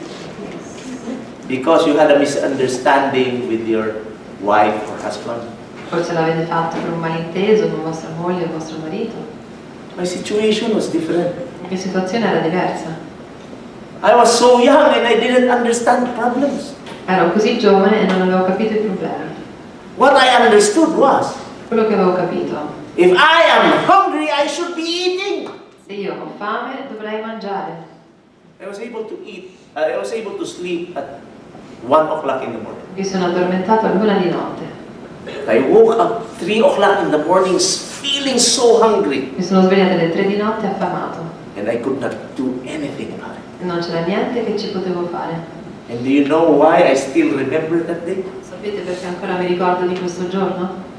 Because you had a misunderstanding with your wife or husband. Forse l'avete fatto per un malinteso con vostra moglie o vostro marito. My situation was different. La mia situazione era diversa. I was so young and I didn't understand problems. Ero così giovane e non avevo capito i problemi. What I understood was, Quello che avevo capito: if I am hungry, I should be eating. se io ho fame dovrei mangiare. I was able to eat. I was able to sleep at 1 o'clock in the morning. Mi sono addormentato all'1 di notte. I woke up 3 o'clock in the morning feeling so hungry. Mi sono svegliata alle 3 di notte affamato And I could not do anything about it. e non c'era niente che ci potevo fare. And do you know why I still remember that day? Sapete perché ancora mi ricordo di questo giorno?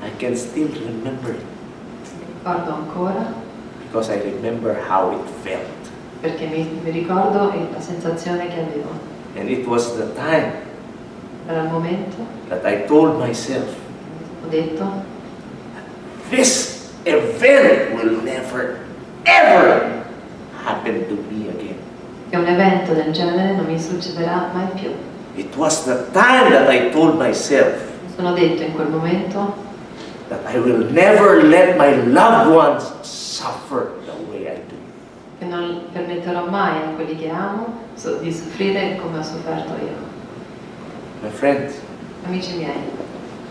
I can still remember it Mi ricordo ancora because I remember how it felt. perché mi ricordo la sensazione che avevo. And it was the time Era il momento, that I told myself, ho detto, this event will never, ever happen to me again. che un evento del genere non mi succederà mai più. It was the time that I told myself Mi sono detto in quel momento that I will never let my loved ones suffer the way I do. che non permetterò mai a quelli che amo di soffrire come ho sofferto io. My friends, Amici miei,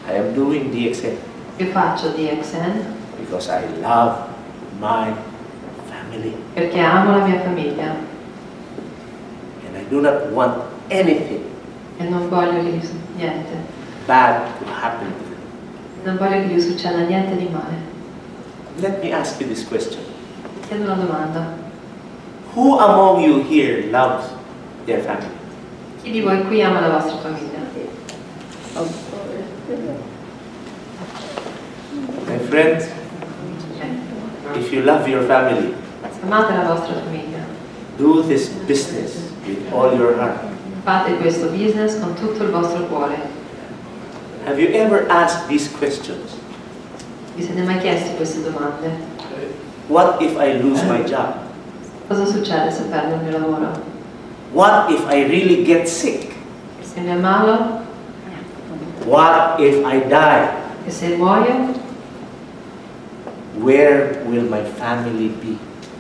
I am doing DXN io faccio DXN because I love my family perché amo la mia famiglia and I do not want anything e non voglio che niente, bad to happen to them. non voglio che gli succeda niente di male. Let me ask you this question. Ti chiedo una domanda. Who among you here loves their family? Chi di voi qui ama la vostra famiglia? My friends, if you love your family, Se amate la vostra famiglia, do this business with all your heart. fate questo business con tutto il vostro cuore. Have you ever asked these questions? Vi siete mai chiesti queste domande? What if I lose my job? Cosa succede se perdo il mio lavoro? What if I really get sick? E se mi ammalo? What if I die? E se muoio? Where will my family be?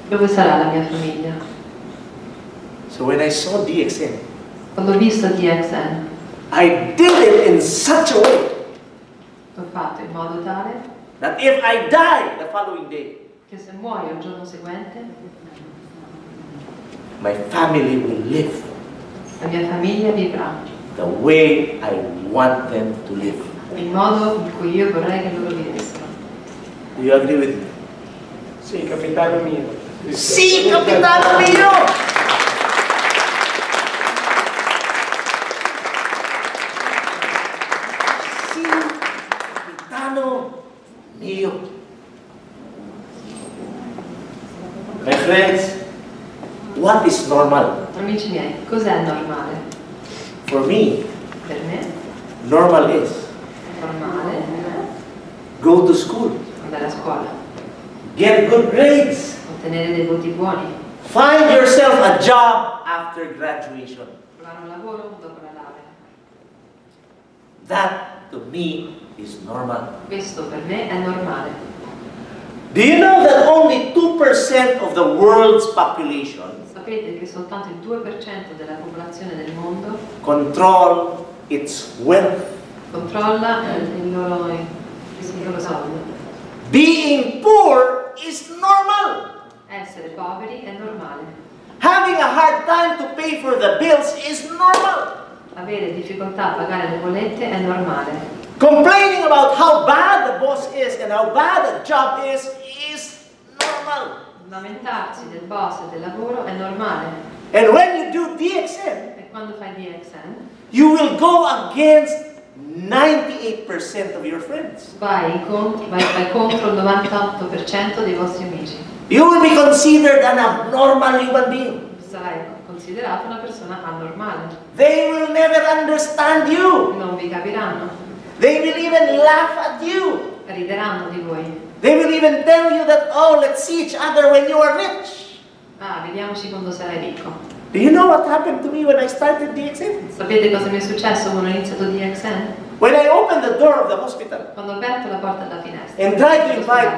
Dove sarà la mia famiglia? So when I saw DXN, Quando ho visto DXN, I did it in such a way l'ho fatto in modo tale that if I die the following day, che se muoio il giorno seguente, my family will live la mia famiglia vivrà the way I want them to live. il modo in cui io vorrei che loro vivessero. Do you agree with me? Sì, capitano mio. Sì, capitano mio! Sì, capitano mio. My friends, what is normal? Amici miei, cos'è normale? For me, Per me, normal is normale go to school, andare a scuola, get good grades, ottenere dei voti buoni, find yourself a job after graduation. trovare un lavoro dopo la laurea. That to me is normal. Questo per me è normale. Do you know that only 2% of the world's population sapete che soltanto il 2% della popolazione del mondo control its wealth. controlla il loro soldo. Being poor is normal. Essere poveri è normale. Having a hard time to pay for the bills is normal. Avere difficoltà a pagare le bollette è normale. Complaining about how bad the boss is and how bad the job is normal. Lamentarsi del boss e del lavoro è normale. And when you do DXN, E quando fai DXN, you will go against 98% of your friends. vai contro il 98% dei vostri amici. You will be considered an abnormal human being. Sarai considerato una persona anormale. They will never understand you. Non vi capiranno. They will even laugh at you. Rideranno di voi. They will even tell you that, oh, let's see each other when you are rich. Ah, vediamoci quando sarai ricco. Do you know what happened to me when I started DXN? Sapete cosa mi è successo quando ho iniziato DXN? When I opened the door of the hospital Quando ho aperto la porta della finestra. and tried to invite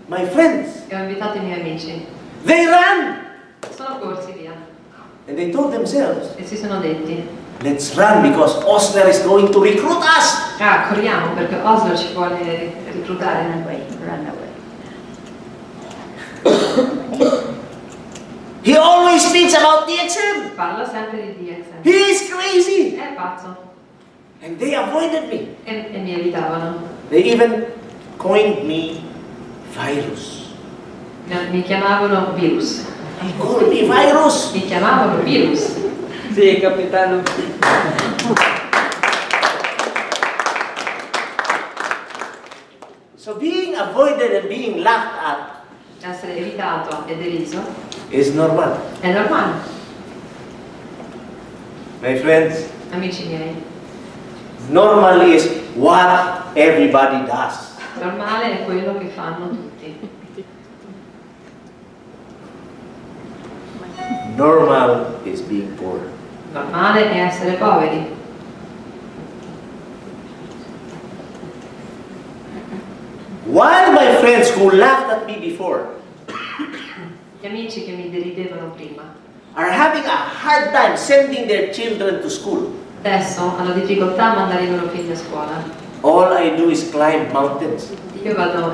my friends, E ho invitato i miei amici. they ran Sono corsi via. and they told themselves, E si sono detti, let's run because Osler is going to recruit us. ah, corriamo perché Osler ci vuole reclutare. He always speaks about DXN. Parla sempre di DXN. He is crazy. È pazzo. And they avoided me. E mi evitavano. They even coined me virus. Mi chiamavano virus. He called me virus. Mi chiamavano virus. Sì, capitano. So being avoided and being laughed at Essere evitato e deriso is normal. è normale. My friends, Amici miei, normal is what everybody does. normale è quello che fanno tutti. Normal is being poor. Normale è essere poveri. While my friends who laughed at me before Gli amici che mi deridevano prima are having a hard time sending their children to school, adesso hanno difficoltà a mandare i loro figli a scuola. all I do is climb mountains. Io vado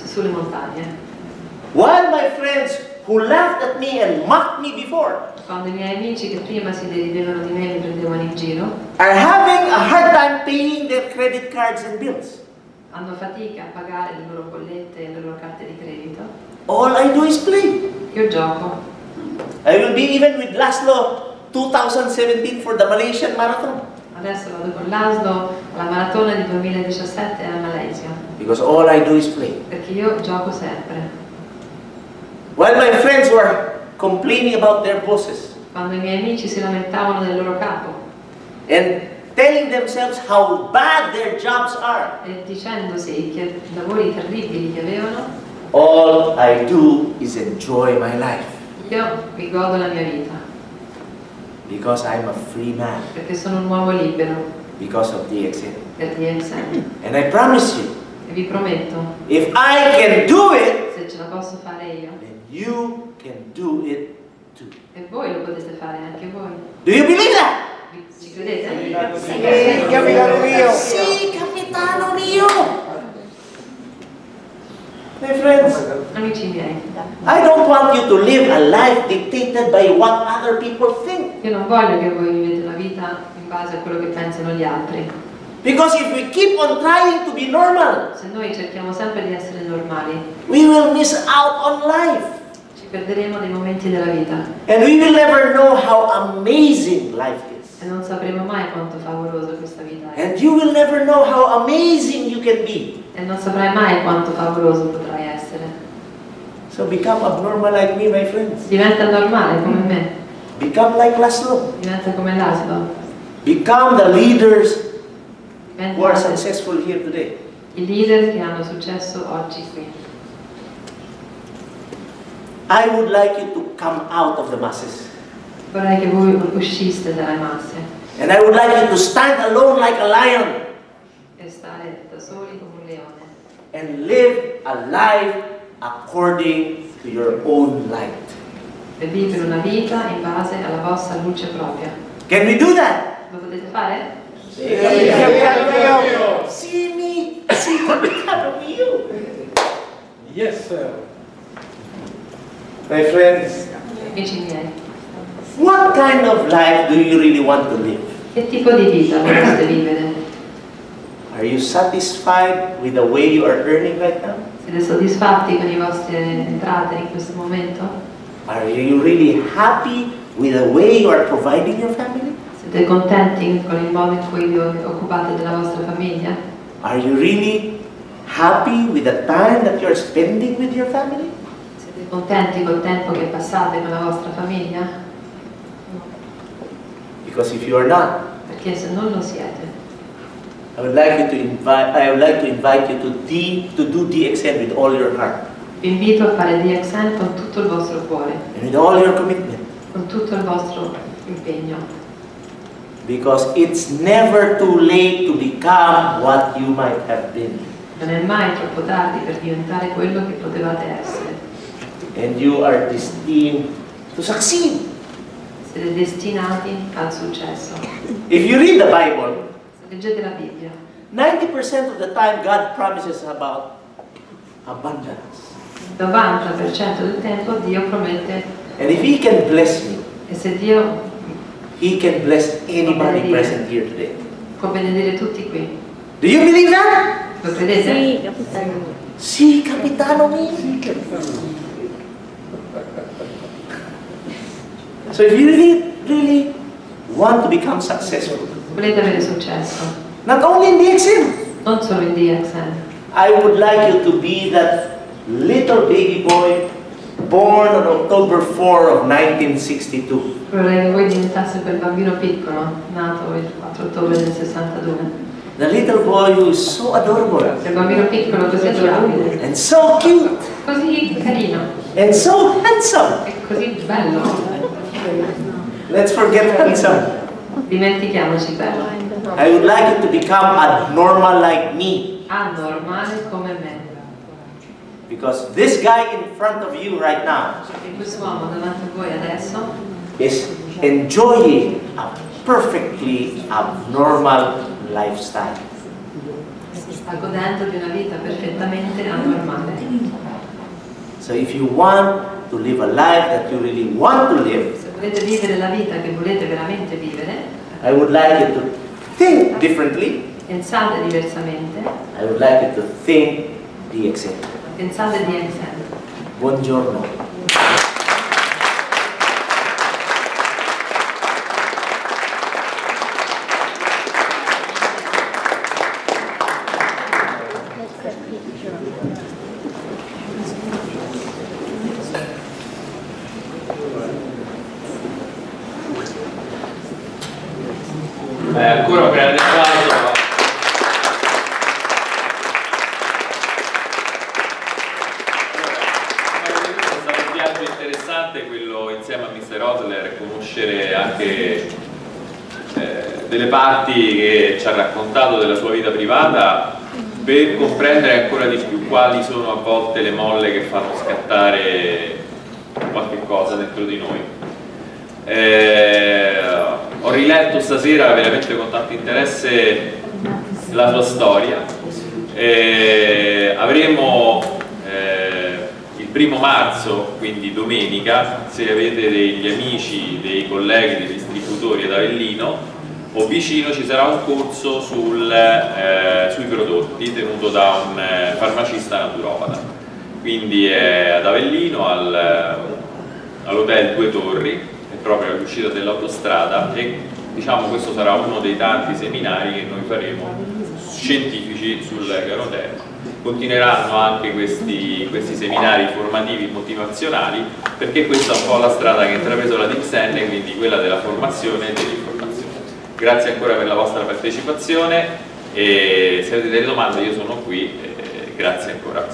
sulle montagne. While my friends who laughed at me and mocked me before Quando i miei amici che prima si deridevano di me e mi prendevano in giro are having a hard time paying their credit cards and bills, hanno fatica a pagare le loro bollette e le loro carte di credito, all I do is play. io gioco. I will be even with Laszlo 2017 for the Malaysian Marathon Adesso vado con l'ASLO alla maratona di 2017 a Malaysia, because all I do is play. perché io gioco sempre. While my friends were complaining about their bosses Quando i miei amici si lamentavano del loro capo and telling themselves how bad their jobs are, e dicendosi che lavori terribili che avevano, all I do is enjoy my life io mi godo la mia vita, because I'm a free man perché sono un uomo libero because of DXN. per DXN. And I promise you, E vi prometto, if I can do it, se ce la posso fare io, then you can do it too. e voi lo potete fare anche voi. Do you believe that? Ci credete? Sì, capitano mio. Sì, capitano mio. My friends, Amici miei, I don't want you to live a life dictated by what other people think. io non voglio che voi vivete una vita in base a quello che pensano gli altri. Because if we keep on trying to be normal, Se noi cerchiamo sempre di essere normali, we will miss out on life. ci perderemo dei momenti della vita And we will never know how amazing life is. e non sapremo mai quanto favolosa questa vita è. And you will never know how amazing you can be. E non saprai mai quanto favoloso potrai essere. So become abnormal like me, my friends. Diventa normale come me, Become like Laszlo. diventa come l'Aslo, Become the leaders who are diventa successful here today. i leader che hanno successo oggi qui. I would like you to come out of the masses. Vorrei che voi usciste dalle masse And I would like you to stand alone like a lion e stare da soli come un leone and live a life according to your own light. Per vivere una vita in base alla vostra luce propria. Can we do that? Lo potete fare? See me, see capitano mio. Yes, sir. My friends, Amici miei, what kind of life do you really want to live? che tipo di vita vorreste vivere? Are you satisfied with the way you are earning right now? Siete soddisfatti con le vostre entrate in questo momento? Are you really happy with the way you are providing your family? Siete contenti con il modo in cui vi occupate della vostra famiglia? Are you really happy with the time that you are spending with your family? Siete contenti col tempo che passate con la vostra famiglia? Because if you are not, Perché se non lo siete, I would like to invite you to do DXN with all your heart vi invito a fare DXN con tutto il vostro cuore, and with all your commitment. con tutto il vostro impegno. Because it's never too late to become what you might have been. Non è mai troppo tardi per diventare quello che potevate essere. And you are destined to succeed. Siete destinati al successo. If you read the Bible, Se leggete la Bibbia, 90% of the time God promises about abundance. il 90% del tempo Dio promette, And if He can bless me, e se Dio He can bless anybody present here today. può benedire tutti qui. Do you believe that? Lo credete? Sì, capitano. Sì, capitano mio. So if you really want to become successful, Volete avere successo, not only in DXN, non solo in DXN. I would like you to be that little baby boy born on October 4 of 1962. Vorrei che voi diventaste quel bambino piccolo, nato il 4 ottobre del 62. The little boy who is so adorable Quel bambino piccolo così adorabile, and so cute così carino, and so handsome. e così bello. Let's forget handsome. Dimentichiamoci bello. I would like you to become abnormal like me. Anormale come me. Because this guy in front of you right now E quest'uomo davanti a voi adesso is enjoying a perfectly abnormal lifestyle. si sta godendo di una vita perfettamente anormale. So if you want to live a life that you really want to live, Se volete vivere la vita che volete veramente vivere, I would like you to think differently. pensate diversamente, I would like you to think DXN. pensate di essere. Buongiorno. Ancora un grande applauso. È stato un viaggio interessante quello insieme a Mr. Osler, conoscere anche delle parti che ci ha raccontato della sua vita privata, per comprendere ancora di più quali sono a volte le molle che fanno scattare qualche cosa dentro di noi. Ho riletto stasera veramente con tanto interesse la sua storia. Avremo il 1° marzo, quindi domenica, se avete degli amici, dei colleghi, dei distributori ad Avellino o vicino, ci sarà un corso sui prodotti tenuto da un farmacista naturopata. Quindi è ad Avellino, all'hotel 2 Torri, proprio all'uscita dell'autostrada, e diciamo questo sarà uno dei tanti seminari che noi faremo scientifici sul Ganoderma. Continueranno anche questi seminari formativi motivazionali, perché questa è un po' la strada che ha intrapreso la DXN, quindi quella della formazione e dell'informazione. Grazie ancora per la vostra partecipazione, e se avete delle domande io sono qui, grazie ancora.